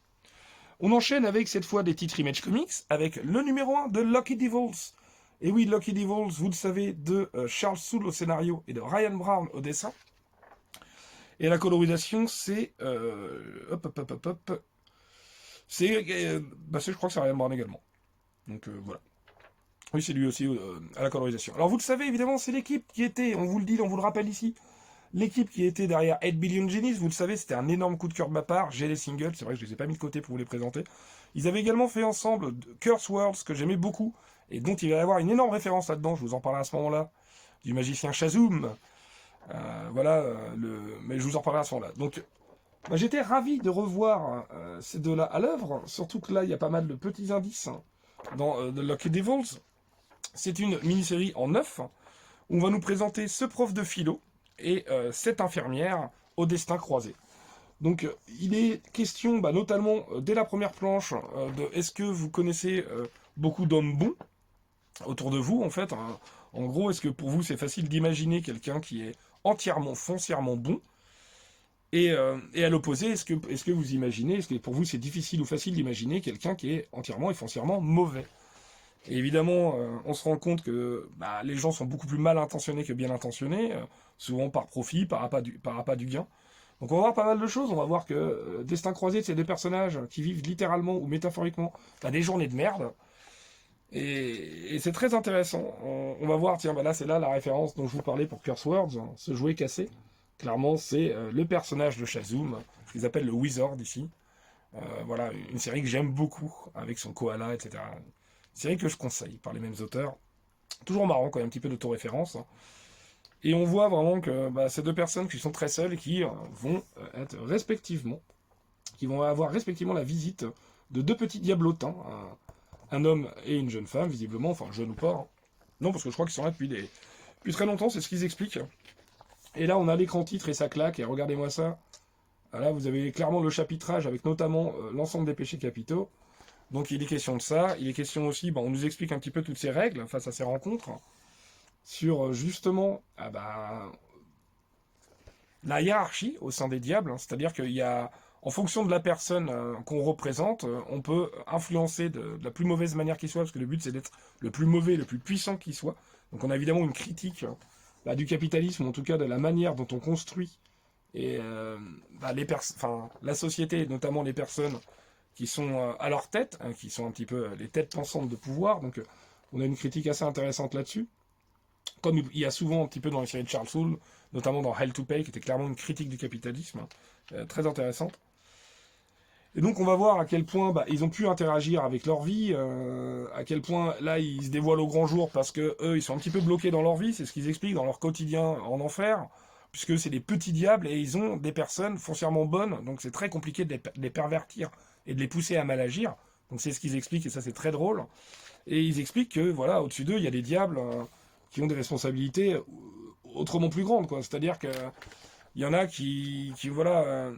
On enchaîne avec cette fois des titres Image Comics, avec le numéro 1 de Lucky Devils. Et oui, Lucky Devils, vous le savez, de Charles Soule au scénario et de Ryan Brown au dessin. Et la colorisation, c'est... je crois que c'est Ryan Brown également. Donc voilà. Oui, c'est lui aussi à la colorisation. Alors vous le savez, évidemment, c'est l'équipe qui était, on vous le dit, on vous le rappelle ici, l'équipe qui était derrière 8 Billion Genies, vous le savez, c'était un énorme coup de cœur de ma part. J'ai les singles, c'est vrai que je les ai pas mis de côté pour vous les présenter. Ils avaient également fait ensemble Curse Worlds, que j'aimais beaucoup, et dont il va y avoir une énorme référence là-dedans, je vous en parlerai à ce moment-là, du magicien Shazam. Mais je vous en parlerai à ce moment-là. Donc, j'étais ravi de revoir ces deux-là à l'œuvre, surtout que là, il y a pas mal de petits indices dans The Lucky Devils. C'est une mini-série en 9, où on va nous présenter ce prof de philo et cette infirmière au destin croisé. Donc il est question, notamment dès la première planche, de est-ce que vous connaissez beaucoup d'hommes bons autour de vous, en fait, hein. En gros, est-ce que pour vous c'est facile d'imaginer quelqu'un qui est entièrement, foncièrement bon, et à l'opposé, est-ce que vous imaginez, est-ce que pour vous c'est difficile ou facile d'imaginer quelqu'un qui est entièrement et foncièrement mauvais? Et évidemment, on se rend compte que les gens sont beaucoup plus mal intentionnés que bien intentionnés, souvent par profit, par appât du gain. Donc on va voir pas mal de choses, on va voir que Destin croisé, c'est des personnages qui vivent littéralement ou métaphoriquement des journées de merde. Et c'est très intéressant. On va voir, tiens, là c'est là la référence dont je vous parlais pour Curse Words, hein, ce jouet cassé. Clairement, c'est le personnage de Shazam, qu'ils appellent le Wizard ici. Voilà, une série que j'aime beaucoup, avec son koala, etc. Une série que je conseille, par les mêmes auteurs. Toujours marrant, quand il y a un petit peu d'autoréférence. Et on voit vraiment que ces deux personnes qui sont très seules et qui vont être respectivement, qui vont avoir respectivement la visite de deux petits diablotins, un homme et une jeune femme, visiblement, enfin jeune ou pas. Hein. Non, parce que je crois qu'ils sont là depuis très longtemps, c'est ce qu'ils expliquent. Et là, on a l'écran titre et ça claque, et regardez-moi ça. Là, vous avez clairement le chapitrage avec notamment l'ensemble des péchés capitaux. Donc il est question de ça. Il est question aussi, on nous explique un petit peu toutes ces règles face à ces rencontres, sur justement la hiérarchie au sein des diables. Hein. C'est-à-dire qu'il y a, en fonction de la personne qu'on représente, on peut influencer de la plus mauvaise manière qui soit, parce que le but c'est d'être le plus mauvais, le plus puissant qui soit. Donc on a évidemment une critique du capitalisme, ou en tout cas de la manière dont on construit et la société, notamment les personnes qui sont à leur tête, hein, qui sont un petit peu les têtes pensantes de pouvoir. Donc on a une critique assez intéressante là-dessus. comme il y a souvent un petit peu dans les séries de Charles Soule, notamment dans Hell to Pay, qui était clairement une critique du capitalisme, très intéressante. Et donc on va voir à quel point ils ont pu interagir avec leur vie, à quel point là ils se dévoilent au grand jour parce que eux ils sont un petit peu bloqués dans leur vie, c'est ce qu'ils expliquent dans leur quotidien en enfer, puisque c'est des petits diables et ils ont des personnes foncièrement bonnes, donc c'est très compliqué de les pervertir et de les pousser à mal agir. Donc c'est ce qu'ils expliquent et ça c'est très drôle. Et ils expliquent que voilà au-dessus d'eux il y a des diables qui ont des responsabilités autrement plus grandes, quoi. C'est-à-dire que il y en a qui voilà.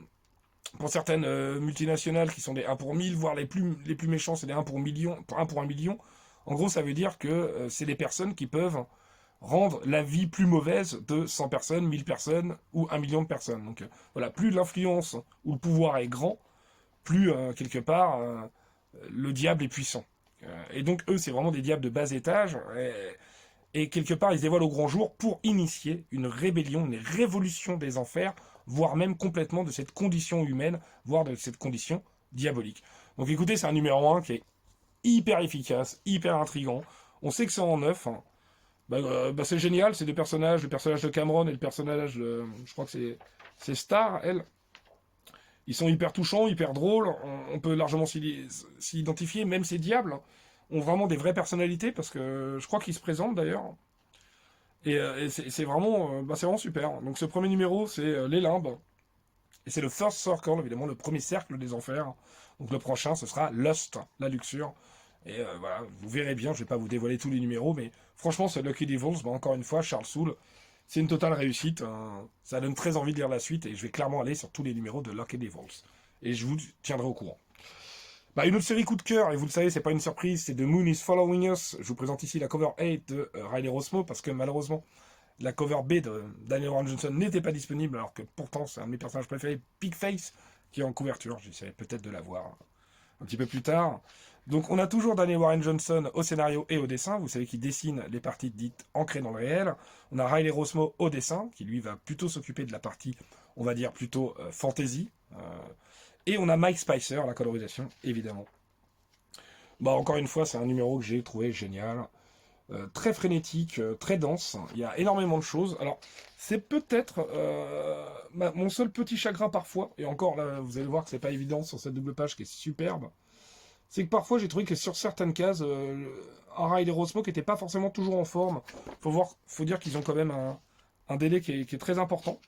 Pour certaines multinationales qui sont des 1 pour 1000, voire les plus méchants, c'est des 1 pour million, 1 pour 1 million. En gros, ça veut dire que c'est des personnes qui peuvent rendre la vie plus mauvaise de 100 personnes, 1000 personnes ou 1 million de personnes. Donc voilà, plus l'influence ou le pouvoir est grand, plus quelque part le diable est puissant. Et donc eux, c'est vraiment des diables de bas étage. Et quelque part, ils se dévoilent au grand jour pour initier une rébellion, une révolution des enfers, voire même complètement de cette condition humaine, voire de cette condition diabolique. Donc écoutez, c'est un numéro 1 qui est hyper efficace, hyper intriguant. On sait que c'est en neuf. Hein. C'est génial, c'est deux personnages, le personnage de Cameron et le personnage de... Je crois que c'est Star, elle. Ils sont hyper touchants, hyper drôles, on peut largement s'y identifier, même ces diables ont vraiment des vraies personnalités, parce que je crois qu'ils se présentent d'ailleurs. Et c'est vraiment super. Donc ce premier numéro, c'est Les Limbes. Et c'est le First Circle, évidemment, le premier cercle des enfers. Donc le prochain, ce sera Lust, la luxure. Et voilà, vous verrez bien, je vais pas vous dévoiler tous les numéros, mais franchement, ce Lucky Devils, encore une fois, Charles Soule, c'est une totale réussite. Hein. Ça donne très envie de lire la suite, et je vais clairement aller sur tous les numéros de Lucky Devils. Et je vous tiendrai au courant. Une autre série coup de cœur, et vous le savez, c'est pas une surprise, c'est The Moon is Following Us. Je vous présente ici la cover A de Riley Rossmo, parce que malheureusement, la cover B de Daniel Warren Johnson n'était pas disponible, alors que pourtant, c'est un de mes personnages préférés, Pigface, qui est en couverture. J'essaierai peut-être de la voir un petit peu plus tard. Donc, on a toujours Daniel Warren Johnson au scénario et au dessin. Vous savez qu'il dessine les parties dites ancrées dans le réel. On a Riley Rossmo au dessin, qui lui va plutôt s'occuper de la partie, on va dire, plutôt fantasy. Et on a Mike Spicer, la colorisation, évidemment. Encore une fois, c'est un numéro que j'ai trouvé génial. Très frénétique, très dense. Il y a énormément de choses. Alors, c'est peut-être mon seul petit chagrin parfois. Et encore, là, vous allez voir que c'est pas évident sur cette double page qui est superbe. C'est que parfois, j'ai trouvé que sur certaines cases, un Riley Rossmo qui n'était pas forcément toujours en forme. Faut dire qu'ils ont quand même un délai qui est très important.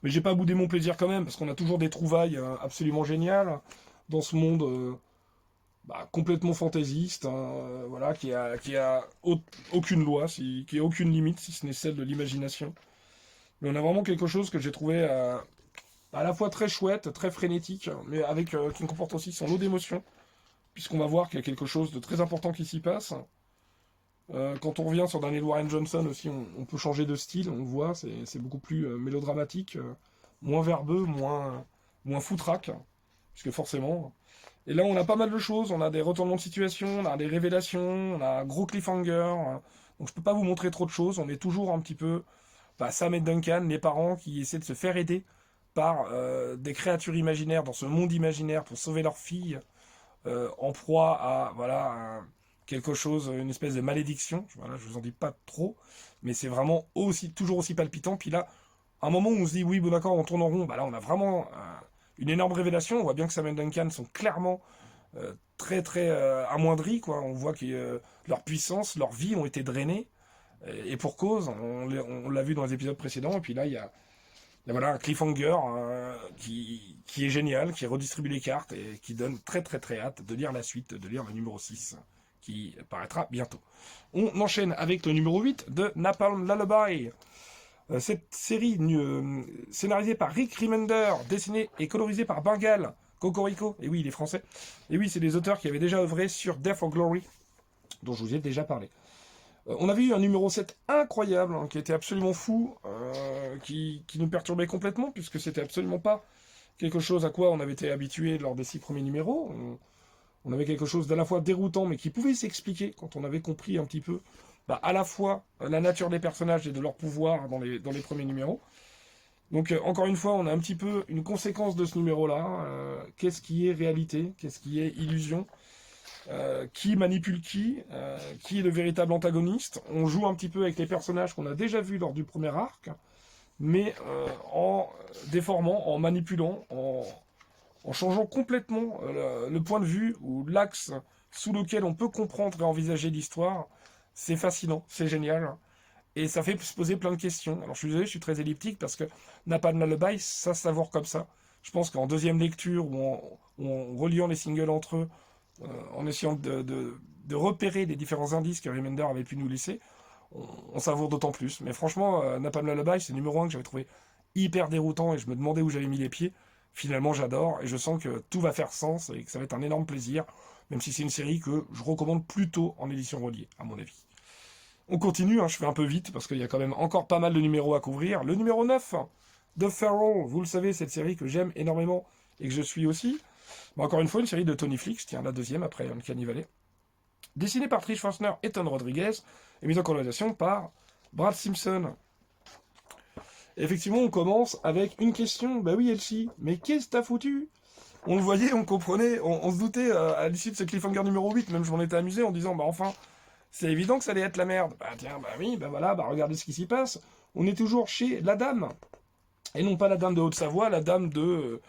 Mais j'ai pas boudé mon plaisir quand même, parce qu'on a toujours des trouvailles absolument géniales dans ce monde complètement fantaisiste, hein, voilà, qui a aucune loi, qui a aucune limite, si ce n'est celle de l'imagination. Mais on a vraiment quelque chose que j'ai trouvé à la fois très chouette, très frénétique, mais qui comporte aussi son lot d'émotions, puisqu'on va voir qu'il y a quelque chose de très important qui s'y passe. Quand on revient sur Daniel Warren Johnson aussi, on peut changer de style, on le voit, c'est beaucoup plus mélodramatique, moins verbeux, moins foutraque, puisque forcément... Et là, on a pas mal de choses, on a des retournements de situation, on a des révélations, on a un gros cliffhanger, donc je peux pas vous montrer trop de choses, on est toujours un petit peu... Sam et Duncan, les parents qui essaient de se faire aider par des créatures imaginaires dans ce monde imaginaire pour sauver leur fille, en proie à... voilà... quelque chose, une espèce de malédiction. Voilà, je vous en dis pas trop, mais c'est vraiment toujours aussi palpitant. Puis là, à un moment où on se dit oui, bon d'accord, on tourne en rond, là on a vraiment une énorme révélation. On voit bien que Sam et Duncan sont clairement très très amoindris, quoi. On voit que leur puissance, leur vie ont été drainées, et pour cause. On l'a vu dans les épisodes précédents. Et puis là, il y a voilà un cliffhanger qui est génial, qui redistribue les cartes et qui donne très très très hâte de lire la suite, de lire le numéro 6 qui paraîtra bientôt. On enchaîne avec le numéro 8 de Napalm Lullaby. Cette série scénarisée par Rick Remender, dessinée et colorisée par Bengal, Cocorico, et oui, il est français. Et oui, c'est des auteurs qui avaient déjà œuvré sur Death for Glory, dont je vous ai déjà parlé. On avait eu un numéro 7 incroyable, qui était absolument fou, qui nous perturbait complètement, puisque c'était absolument pas quelque chose à quoi on avait été habitué lors des 6 premiers numéros. On avait quelque chose d'à la fois déroutant, mais qui pouvait s'expliquer quand on avait compris un petit peu à la fois la nature des personnages et de leur pouvoir dans les premiers numéros. Donc encore une fois, on a un petit peu une conséquence de ce numéro-là. Qu'est-ce qui est réalité? Qu'est-ce qui est illusion? qui manipule qui est le véritable antagoniste. On joue un petit peu avec les personnages qu'on a déjà vus lors du premier arc, mais en déformant, en manipulant, en changeant complètement le point de vue ou l'axe sous lequel on peut comprendre et envisager l'histoire. C'est fascinant, c'est génial. Et ça fait se poser plein de questions. Alors je suis désolé, je suis très elliptique parce que Napalm Lullaby, ça se savoure comme ça. Je pense qu'en deuxième lecture, ou en reliant les singles entre eux, en essayant de repérer les différents indices que Remender avait pu nous laisser, on savoure d'autant plus. Mais franchement, Napalm Lullaby, c'est le numéro 1 que j'avais trouvé hyper déroutant et je me demandais où j'avais mis les pieds. Finalement, j'adore et je sens que tout va faire sens et que ça va être un énorme plaisir, même si c'est une série que je recommande plutôt en édition reliée, à mon avis. On continue, hein, je fais un peu vite parce qu'il y a quand même encore pas mal de numéros à couvrir. Le numéro 9 de Feral, vous le savez, cette série que j'aime énormément et que je suis aussi. Mais encore une fois, une série de Tony Flix, tiens, la deuxième après Uncanny Valley. Dessinée par Trish Forsner et Tom Rodriguez et mise en colorisation par Brad Simpson. Et effectivement, on commence avec une question. Bah oui, Elsie, mais qu'est-ce que t'as foutu? On le voyait, on comprenait, on se doutait à l'issue de ce cliffhanger numéro 8, même je m'en étais amusé en disant, bah enfin, c'est évident que ça allait être la merde. Bah tiens, bah oui, bah voilà, bah regardez ce qui s'y passe. On est toujours chez la dame. Et non pas la dame de Haute-Savoie, la dame de...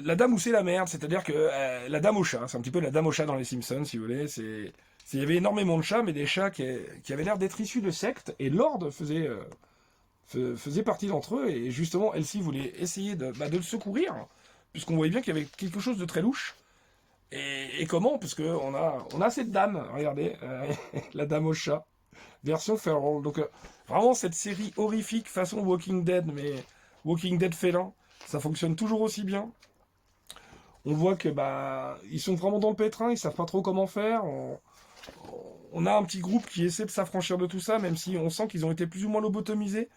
La dame où c'est la merde, c'est-à-dire que la dame au chat, c'est un petit peu la dame au chat dans les Simpsons, si vous voulez. Il y avait énormément de chats, mais des chats qui avaient l'air d'être issus de sectes, et Lord faisait partie d'entre eux, et justement, Elsie voulait essayer de le secourir, puisqu'on voyait bien qu'il y avait quelque chose de très louche. Et comment? Parce on a cette dame, regardez, la dame au chat, version Feral. Donc vraiment cette série horrifique façon Walking Dead, mais Walking Dead félin, ça fonctionne toujours aussi bien. On voit que ils sont vraiment dans le pétrin, ils savent pas trop comment faire. On a un petit groupe qui essaie de s'affranchir de tout ça, même si on sent qu'ils ont été plus ou moins lobotomisés.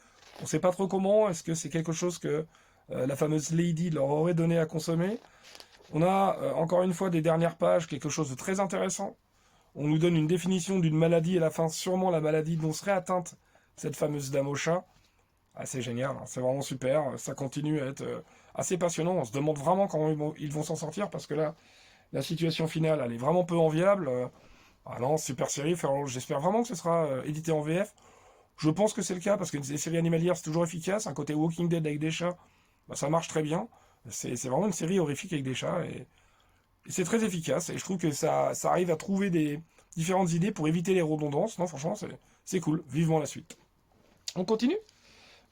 On sait pas trop comment. Est-ce que c'est quelque chose que la fameuse Lady leur aurait donné à consommer? On a encore une fois des dernières pages, quelque chose de très intéressant. On nous donne une définition d'une maladie et à la fin sûrement la maladie dont serait atteinte cette fameuse dame au chat. Ah, c'est génial, hein, c'est vraiment super. Ça continue à être assez passionnant. On se demande vraiment comment ils vont s'en sortir parce que là, la situation finale, elle est vraiment peu enviable. Ah non, super série. J'espère vraiment que ce sera édité en VF. Je pense que c'est le cas parce que les séries animalières, c'est toujours efficace. Un côté Walking Dead avec des chats, ça marche très bien. C'est vraiment une série horrifique avec des chats et c'est très efficace. Et je trouve que ça arrive à trouver des différentes idées pour éviter les redondances. Non, franchement, c'est cool. Vivement la suite. On continue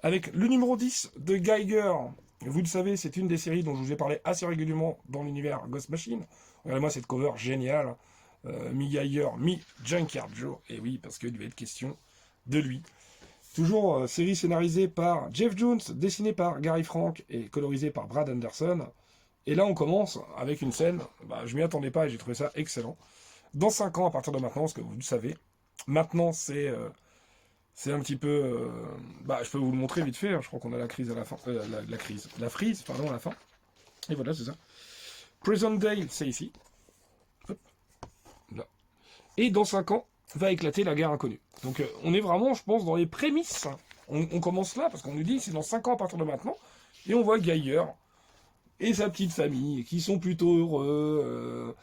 avec le numéro 10 de Geiger. Vous le savez, c'est une des séries dont je vous ai parlé assez régulièrement dans l'univers Ghost Machine. Regardez-moi cette cover géniale. Mi-Geiger, mi-Junkyard Joe. Et oui, parce qu'il devait être question de lui. Toujours série scénarisée par Jeff Jones, dessinée par Gary Frank et colorisée par Brad Anderson. Et là, on commence avec une scène, je m'y attendais pas et j'ai trouvé ça excellent. Dans 5 ans, à partir de maintenant, parce que vous le savez, maintenant c'est un petit peu... je peux vous le montrer vite fait, hein, je crois qu'on a la crise à la fin. La frise, pardon, à la fin. Et voilà, c'est ça. Prison Day, c'est ici. Hop, là. Et dans 5 ans, va éclater la guerre inconnue. Donc on est vraiment, je pense, dans les prémices. On commence là, parce qu'on nous dit c'est dans 5 ans à partir de maintenant. Et on voit Geiger et sa petite famille, qui sont plutôt heureux.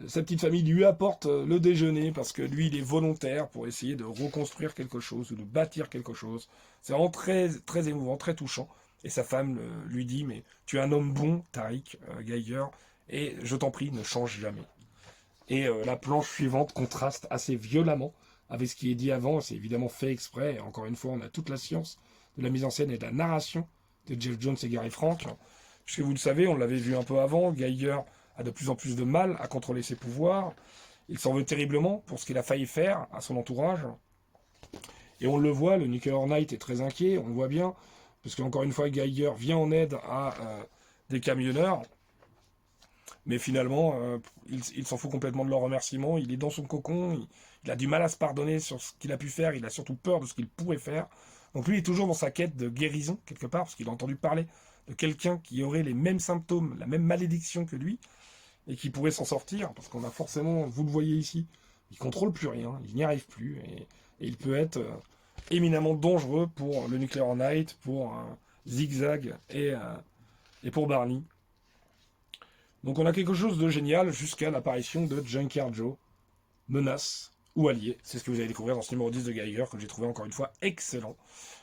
Sa petite famille lui apporte le déjeuner, parce que lui, il est volontaire pour essayer de reconstruire quelque chose, ou de bâtir quelque chose. C'est vraiment très, très émouvant, très touchant. Et sa femme lui dit, mais tu es un homme bon, Tariq Geiger, et je t'en prie, ne change jamais. Et la planche suivante contraste assez violemment avec ce qui est dit avant. C'est évidemment fait exprès. Et encore une fois, on a toute la science de la mise en scène et de la narration de Jeff Jones et Gary Frank. Puisque vous le savez, on l'avait vu un peu avant, Geiger a de plus en plus de mal à contrôler ses pouvoirs. Il s'en veut terriblement pour ce qu'il a failli faire à son entourage. Et on le voit, le Nuclear Knight est très inquiet, on le voit bien, parce qu'encore une fois, Geiger vient en aide à des camionneurs. Mais finalement, il s'en fout complètement de leurs remerciements. Il est dans son cocon. Il a du mal à se pardonner sur ce qu'il a pu faire. Il a surtout peur de ce qu'il pourrait faire. Donc lui, il est toujours dans sa quête de guérison, quelque part, parce qu'il a entendu parler de quelqu'un qui aurait les mêmes symptômes, la même malédiction que lui, et qui pourrait s'en sortir, parce qu'on a forcément, vous le voyez ici, il contrôle plus rien, il n'y arrive plus, et il peut être éminemment dangereux pour le Nuclear Knight, pour Zigzag et pour Barney. Donc on a quelque chose de génial jusqu'à l'apparition de Junkyard Joe, menace ou allié. C'est ce que vous allez découvrir dans ce numéro 10 de Geiger, que j'ai trouvé encore une fois excellent.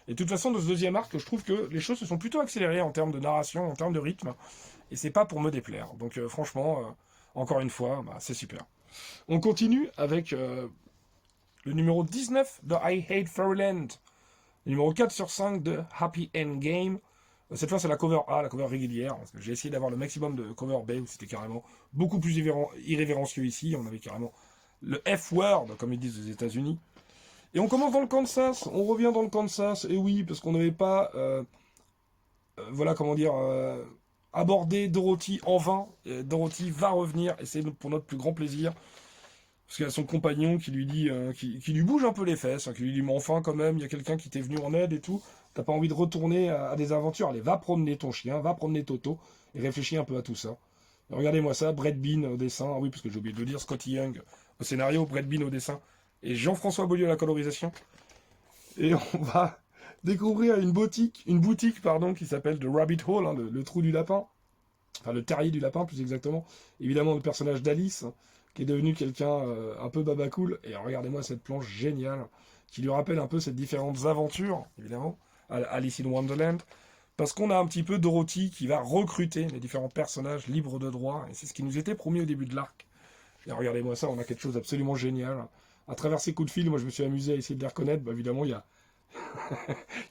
Et de toute façon, dans ce deuxième arc, je trouve que les choses se sont plutôt accélérées en termes de narration, en termes de rythme, et c'est pas pour me déplaire. Donc franchement, encore une fois, bah, c'est super. On continue avec le numéro 19 de I Hate Fairyland, le numéro 4 sur 5 de Happy Endgame. Cette fois, c'est la cover A, la cover régulière, parce que j'ai essayé d'avoir le maximum de cover B, où c'était carrément beaucoup plus irrévérencieux ici. On avait carrément le F-word, comme ils disent aux États-Unis. Et on commence dans le Kansas, on revient dans le Kansas, et oui, parce qu'on n'avait pas, voilà comment dire, abordé Dorothy en vain. Et Dorothy va revenir, et c'est pour notre plus grand plaisir. Parce qu'il y a son compagnon qui lui dit, qui lui bouge un peu les fesses, hein, qui lui dit, mais enfin quand même, il y a quelqu'un qui t'est venu en aide et tout. T'as pas envie de retourner à des aventures. Allez, va promener ton chien, va promener Toto, et réfléchis un peu à tout ça. Et regardez-moi ça, Brett Bean au dessin, ah oui, parce que j'ai oublié de le dire, Scotty Young au scénario, Brett Bean au dessin, et Jean-François Beaulieu à la colorisation. Et on va découvrir une boutique pardon, qui s'appelle The Rabbit Hole, hein, le trou du lapin. Enfin, le terrier du lapin, plus exactement. Évidemment, le personnage d'Alice, qui est devenu quelqu'un un peu babacool. Et regardez-moi cette planche géniale, qui lui rappelle un peu ces différentes aventures, évidemment, à Alice in Wonderland. Parce qu'on a un petit peu Dorothy qui va recruter les différents personnages libres de droit. Et c'est ce qui nous était promis au début de l'arc. Et regardez-moi ça, on a quelque chose d'absolument génial. À travers ces coups de fil, moi je me suis amusé à essayer de les reconnaître. Bah, évidemment, il y a...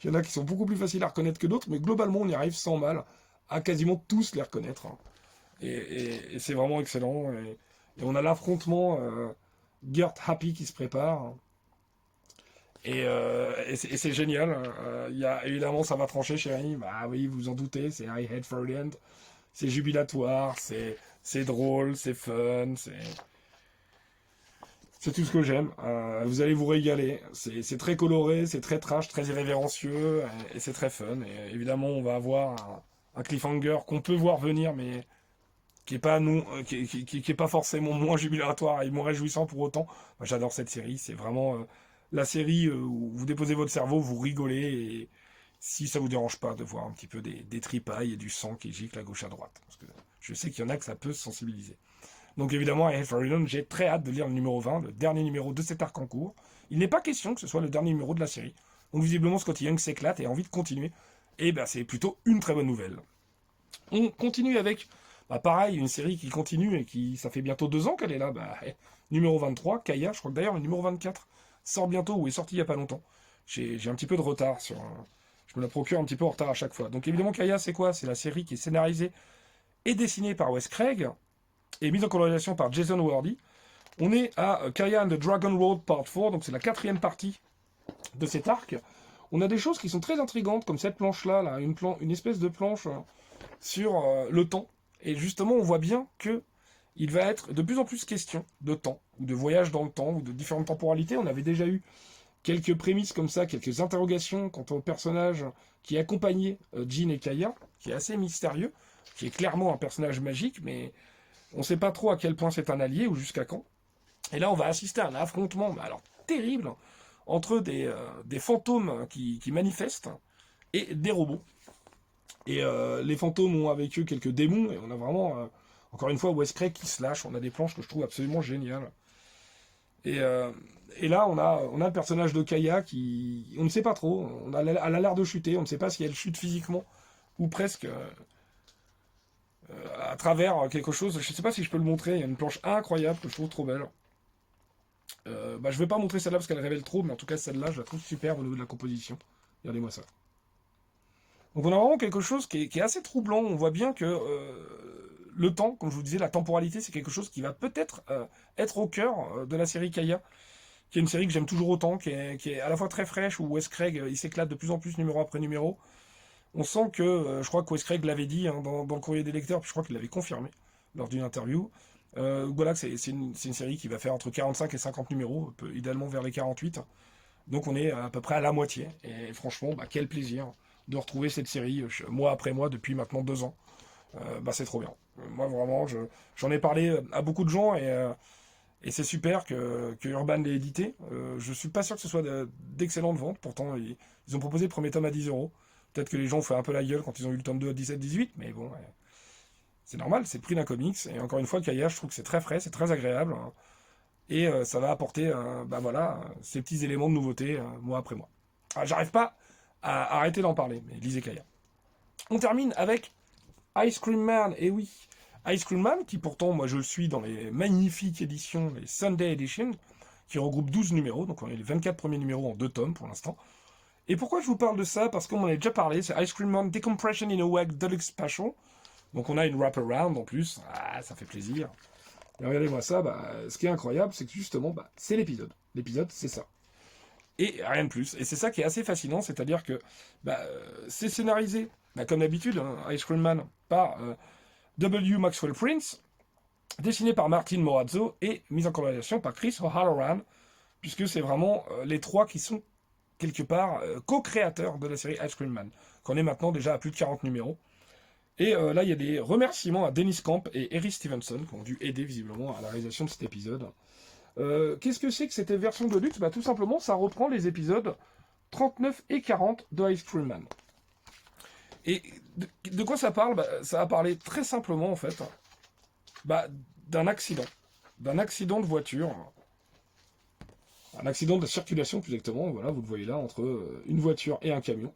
il y en a qui sont beaucoup plus faciles à reconnaître que d'autres, mais globalement, on y arrive sans mal à quasiment tous les reconnaître. Hein. Et c'est vraiment excellent. Et on a l'affrontement Gert Happy qui se prépare. Et c'est génial. Évidemment, ça va trancher, chérie. Bah oui, vous vous en doutez, c'est I Hate Fairyland. C'est jubilatoire, c'est drôle, c'est fun, c'est tout ce que j'aime. Vous allez vous régaler. C'est très coloré, c'est très trash, très irrévérencieux, et c'est très fun. Et évidemment, on va avoir un cliffhanger qu'on peut voir venir, mais qui est pas qui est pas forcément moins jubilatoire et moins réjouissant pour autant. Moi, j'adore cette série. C'est vraiment la série où vous déposez votre cerveau, vous rigolez, et si ça vous dérange pas de voir un petit peu des tripailles et du sang qui gicle à gauche à droite, parce que je sais qu'il y en a que ça peut se sensibiliser. Donc évidemment, à Hellfire, j'ai très hâte de lire le numéro 20, le dernier numéro de cet arc en cours. Il n'est pas question que ce soit le dernier numéro de la série. Donc visiblement, Scotty Young s'éclate et a envie de continuer. Et ben c'est plutôt une très bonne nouvelle. On continue avec, bah pareil, une série qui continue et qui, ça fait bientôt 2 ans qu'elle est là. Bah, numéro 23, Kaya, je crois que d'ailleurs le numéro 24 sort bientôt ou est sorti il n'y a pas longtemps. J'ai un petit peu de retard sur... je me la procure un petit peu en retard à chaque fois. Donc évidemment, Kaya, c'est quoi? C'est la série qui est scénarisée et dessinée par Wes Craig et mise en colorisation par Jason Wardy. On est à Kaya and the Dragon Road Part 4, donc c'est la 4e partie de cet arc. On a des choses qui sont très intrigantes, comme cette planche-là, là, une espèce de planche sur le temps. Et justement, on voit bien que il va être de plus en plus question de temps, ou de voyage dans le temps, ou de différentes temporalités. On avait déjà eu quelques prémices comme ça, quelques interrogations quant au personnage qui accompagnait Jean et Kaya, qui est assez mystérieux, qui est clairement un personnage magique, mais on ne sait pas trop à quel point c'est un allié ou jusqu'à quand. Et là, on va assister à un affrontement, mais alors terrible, entre des fantômes qui manifestent et des robots. Et les fantômes ont avec eux quelques démons, et on a vraiment, encore une fois, Wes Craig qui se lâche. On a des planches que je trouve absolument géniales. Et là, on a le personnage de Kaya qui... On ne sait pas trop, elle a l'air de chuter, on ne sait pas si elle chute physiquement, ou presque... à travers quelque chose, je ne sais pas si je peux le montrer, il y a une planche incroyable que je trouve trop belle. Bah, je ne vais pas montrer celle-là parce qu'elle révèle trop, mais en tout cas celle-là, je la trouve super au niveau de la composition. Regardez-moi ça. Donc on a vraiment quelque chose qui est assez troublant, on voit bien que le temps, comme je vous disais, la temporalité, c'est quelque chose qui va peut-être être au cœur de la série Kaya, qui est une série que j'aime toujours autant, qui est à la fois très fraîche, où Wes Craig, il s'éclate de plus en plus numéro après numéro. On sent que, je crois que Wes Craig l'avait dit hein, dans le courrier des lecteurs, puis je crois qu'il l'avait confirmé lors d'une interview. Voilà, c'est une série qui va faire entre 45 et 50 numéros, idéalement vers les 48. Donc on est à peu près à la moitié. Et franchement, bah, quel plaisir de retrouver cette série mois après mois depuis maintenant 2 ans. Bah, c'est trop bien. Moi vraiment, j'en ai parlé à beaucoup de gens et c'est super que Urban l'ait édité. Je suis pas sûr que ce soit d'excellentes ventes. Pourtant, ils ont proposé le premier tome à 10 euros. Peut-être que les gens ont fait un peu la gueule quand ils ont eu le tome 2 à 17-18, mais bon. Ouais. C'est normal, c'est le prix d'un comics. Et encore une fois, Kaya, je trouve que c'est très frais, c'est très agréable. Hein. Et ça va apporter ces petits éléments de nouveauté mois après mois. Ah, j'arrive pas à arrêter d'en parler, mais lisez Kaya. On termine avec Ice Cream Man, et oui, Ice Cream Man, qui pourtant, moi je le suis dans les magnifiques éditions, les Sunday Edition, qui regroupent 12 numéros, donc on a les 24 premiers numéros en 2 tomes pour l'instant. Et pourquoi je vous parle de ça? Parce qu'on en a déjà parlé, c'est Ice Cream Man Decompression in a Wag Deluxe Special. Donc on a une wraparound en plus, ça fait plaisir. Et regardez-moi ça, ce qui est incroyable, c'est que justement, c'est l'épisode. L'épisode, c'est ça. Et rien de plus. Et c'est ça qui est assez fascinant, c'est-à-dire que c'est scénarisé, comme d'habitude, hein, Ice Cream Man, par W. Maxwell Prince, dessiné par Martin Morazzo et mise en colorisation par Chris O'Halloran, puisque c'est vraiment les trois qui sont quelque part co-créateurs de la série Ice Cream Man, qu'on est maintenant déjà à plus de 40 numéros. Et là, il y a des remerciements à Dennis Camp et Eric Stevenson, qui ont dû aider visiblement à la réalisation de cet épisode. Qu'est-ce que c'est que cette version de luxe? Tout simplement, ça reprend les épisodes 39 et 40 de Ice Cream Man. Et de quoi ça parle? Ça va parler très simplement, en fait, d'un accident. D'un accident de voiture. Un accident de circulation, plus exactement, voilà, vous le voyez là, entre une voiture et un camion.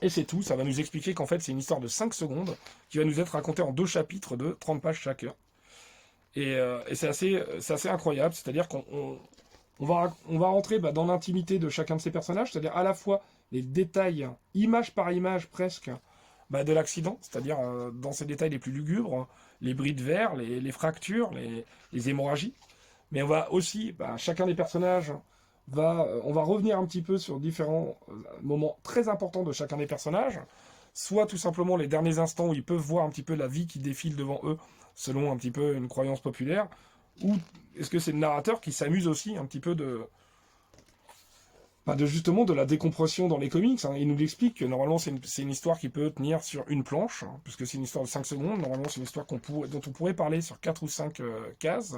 Et c'est tout, ça va nous expliquer qu'en fait, c'est une histoire de 5 secondes qui va nous être racontée en 2 chapitres de 30 pages chacun. Et c'est assez incroyable, c'est-à-dire qu'on va rentrer dans l'intimité de chacun de ces personnages, c'est-à-dire à la fois les détails, image par image presque, de l'accident, c'est-à-dire dans ces détails les plus lugubres, les bris de verre, les fractures, les hémorragies. Mais on va aussi, chacun des personnages, on va revenir un petit peu sur différents moments très importants de chacun des personnages, soit tout simplement les derniers instants où ils peuvent voir un petit peu la vie qui défile devant eux, selon un petit peu une croyance populaire, ou est-ce que c'est le narrateur qui s'amuse aussi un petit peu justement de la décompression dans les comics, hein. Il nous l'explique que normalement c'est une histoire qui peut tenir sur une planche, hein, puisque c'est une histoire de 5 secondes, normalement c'est une histoire dont on pourrait parler sur 4 ou 5 cases,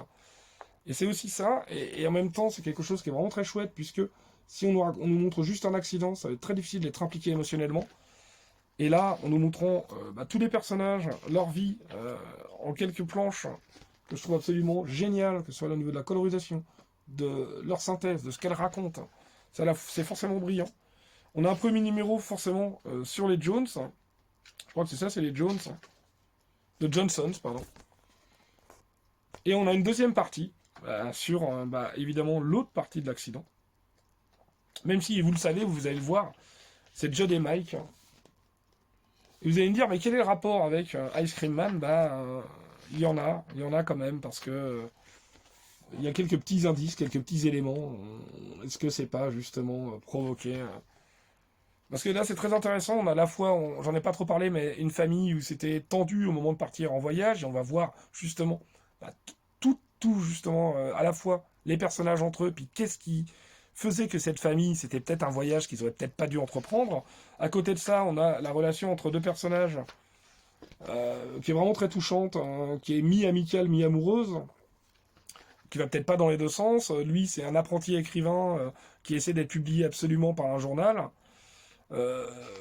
et c'est aussi ça, et en même temps c'est quelque chose qui est vraiment très chouette, puisque si on nous montre juste un accident, ça va être très difficile d'être impliqué émotionnellement, et là en nous montrant tous les personnages, leur vie, en quelques planches, que je trouve absolument génial, que ce soit au niveau de la colorisation, de leur synthèse, de ce qu'elles racontent, c'est forcément brillant. On a un premier numéro forcément sur les Jones. Je crois que c'est ça, c'est les Jones. De Johnsons, pardon. Et on a une deuxième partie sur évidemment l'autre partie de l'accident. Même si vous le savez, vous allez le voir, c'est Judd et Mike. Et vous allez me dire, mais quel est le rapport avec Ice Cream Man? Il y en a quand même, parce que il y a quelques petits indices, quelques petits éléments. Est-ce que c'est pas justement provoqué Parce que là, c'est très intéressant. On a à la fois, j'en ai pas trop parlé, mais une famille où c'était tendu au moment de partir en voyage, et on va voir justement tout justement, à la fois les personnages entre eux, puis qu'est-ce qui faisait que cette famille, c'était peut-être un voyage qu'ils auraient peut-être pas dû entreprendre. À côté de ça, on a la relation entre deux personnages qui est vraiment très touchante, hein, qui est mi-amicale, mi-amoureuse, qui va peut-être pas dans les deux sens. Lui, c'est un apprenti écrivain qui essaie d'être publié absolument par un journal.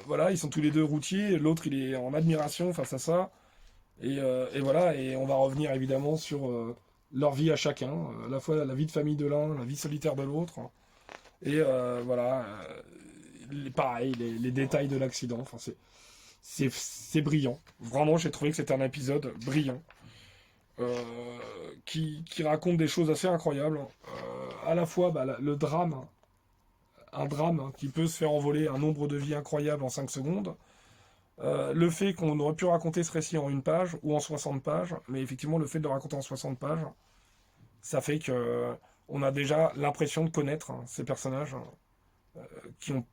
Voilà, ils sont tous les deux routiers. L'autre, il est en admiration face à ça. Et voilà, et on va revenir évidemment sur leur vie à chacun, à la fois la vie de famille de l'un, la vie solitaire de l'autre. Et voilà, pareil, les détails de l'accident. Enfin, c'est brillant. Vraiment, j'ai trouvé que c'était un épisode brillant. Qui raconte des choses assez incroyables. À la fois le drame, un drame qui peut se faire envoler un nombre de vies incroyable en 5 secondes. Le fait qu'on aurait pu raconter ce récit en 1 page ou en 60 pages, mais effectivement le fait de le raconter en 60 pages, ça fait que on a déjà l'impression de connaître ces personnages qui ont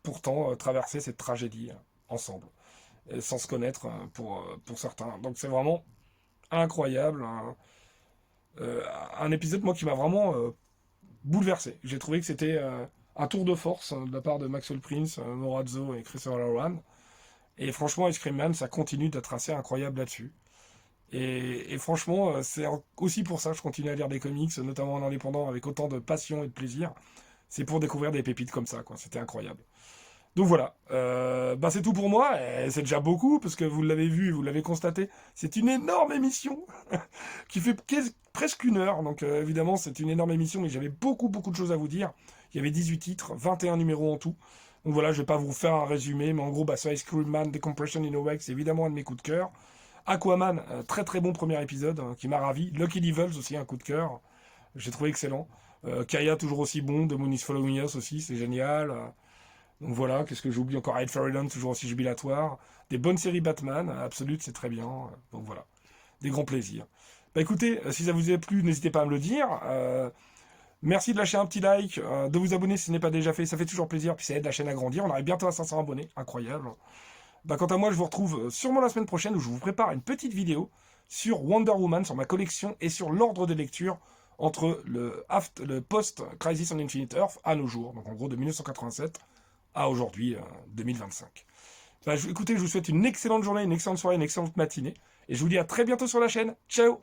pourtant traversé cette tragédie ensemble, sans se connaître pour certains. Donc c'est vraiment incroyable. Un épisode, moi, qui m'a vraiment bouleversé. J'ai trouvé que c'était un tour de force de la part de Maxwell Prince, Morazzo et Chris O'Halloran. Et franchement, Ice Cream Man, ça continue d'être assez incroyable là-dessus. Et franchement, c'est aussi pour ça que je continue à lire des comics, notamment en indépendant, avec autant de passion et de plaisir. C'est pour découvrir des pépites comme ça, quoi. C'était incroyable. Donc voilà, c'est tout pour moi, et c'est déjà beaucoup, parce que vous l'avez vu, vous l'avez constaté, c'est une énorme émission qui fait presque 1 heure, donc évidemment c'est une énorme émission, mais j'avais beaucoup de choses à vous dire. Il y avait 18 titres, 21 numéros en tout. Donc voilà, je vais pas vous faire un résumé, mais en gros, ce Ice Cream Man, Decompression in a Wax, c'est évidemment un de mes coups de cœur. Aquaman, très bon premier épisode, qui m'a ravi. Lucky Devils aussi, un coup de cœur, j'ai trouvé excellent. Kaya, toujours aussi bon, The Moon is Following Us aussi, c'est génial. Donc voilà, qu'est-ce que j'oublie encore? Ed Fairyland, toujours aussi jubilatoire. Des bonnes séries Batman, Absolute, c'est très bien. Donc voilà, des grands plaisirs. Bah écoutez, si ça vous a plu, n'hésitez pas à me le dire. Merci de lâcher un petit like, de vous abonner si ce n'est pas déjà fait, ça fait toujours plaisir, puis ça aide la chaîne à grandir. On arrive bientôt à 500 abonnés, incroyable. Quant à moi, je vous retrouve sûrement la semaine prochaine où je vous prépare une petite vidéo sur Wonder Woman, sur ma collection et sur l'ordre de lecture entre le post-Crisis on Infinite Earth à nos jours, donc en gros de 1987 à aujourd'hui, 2025. Écoutez, je vous souhaite une excellente journée, une excellente soirée, une excellente matinée, et je vous dis à très bientôt sur la chaîne. Ciao!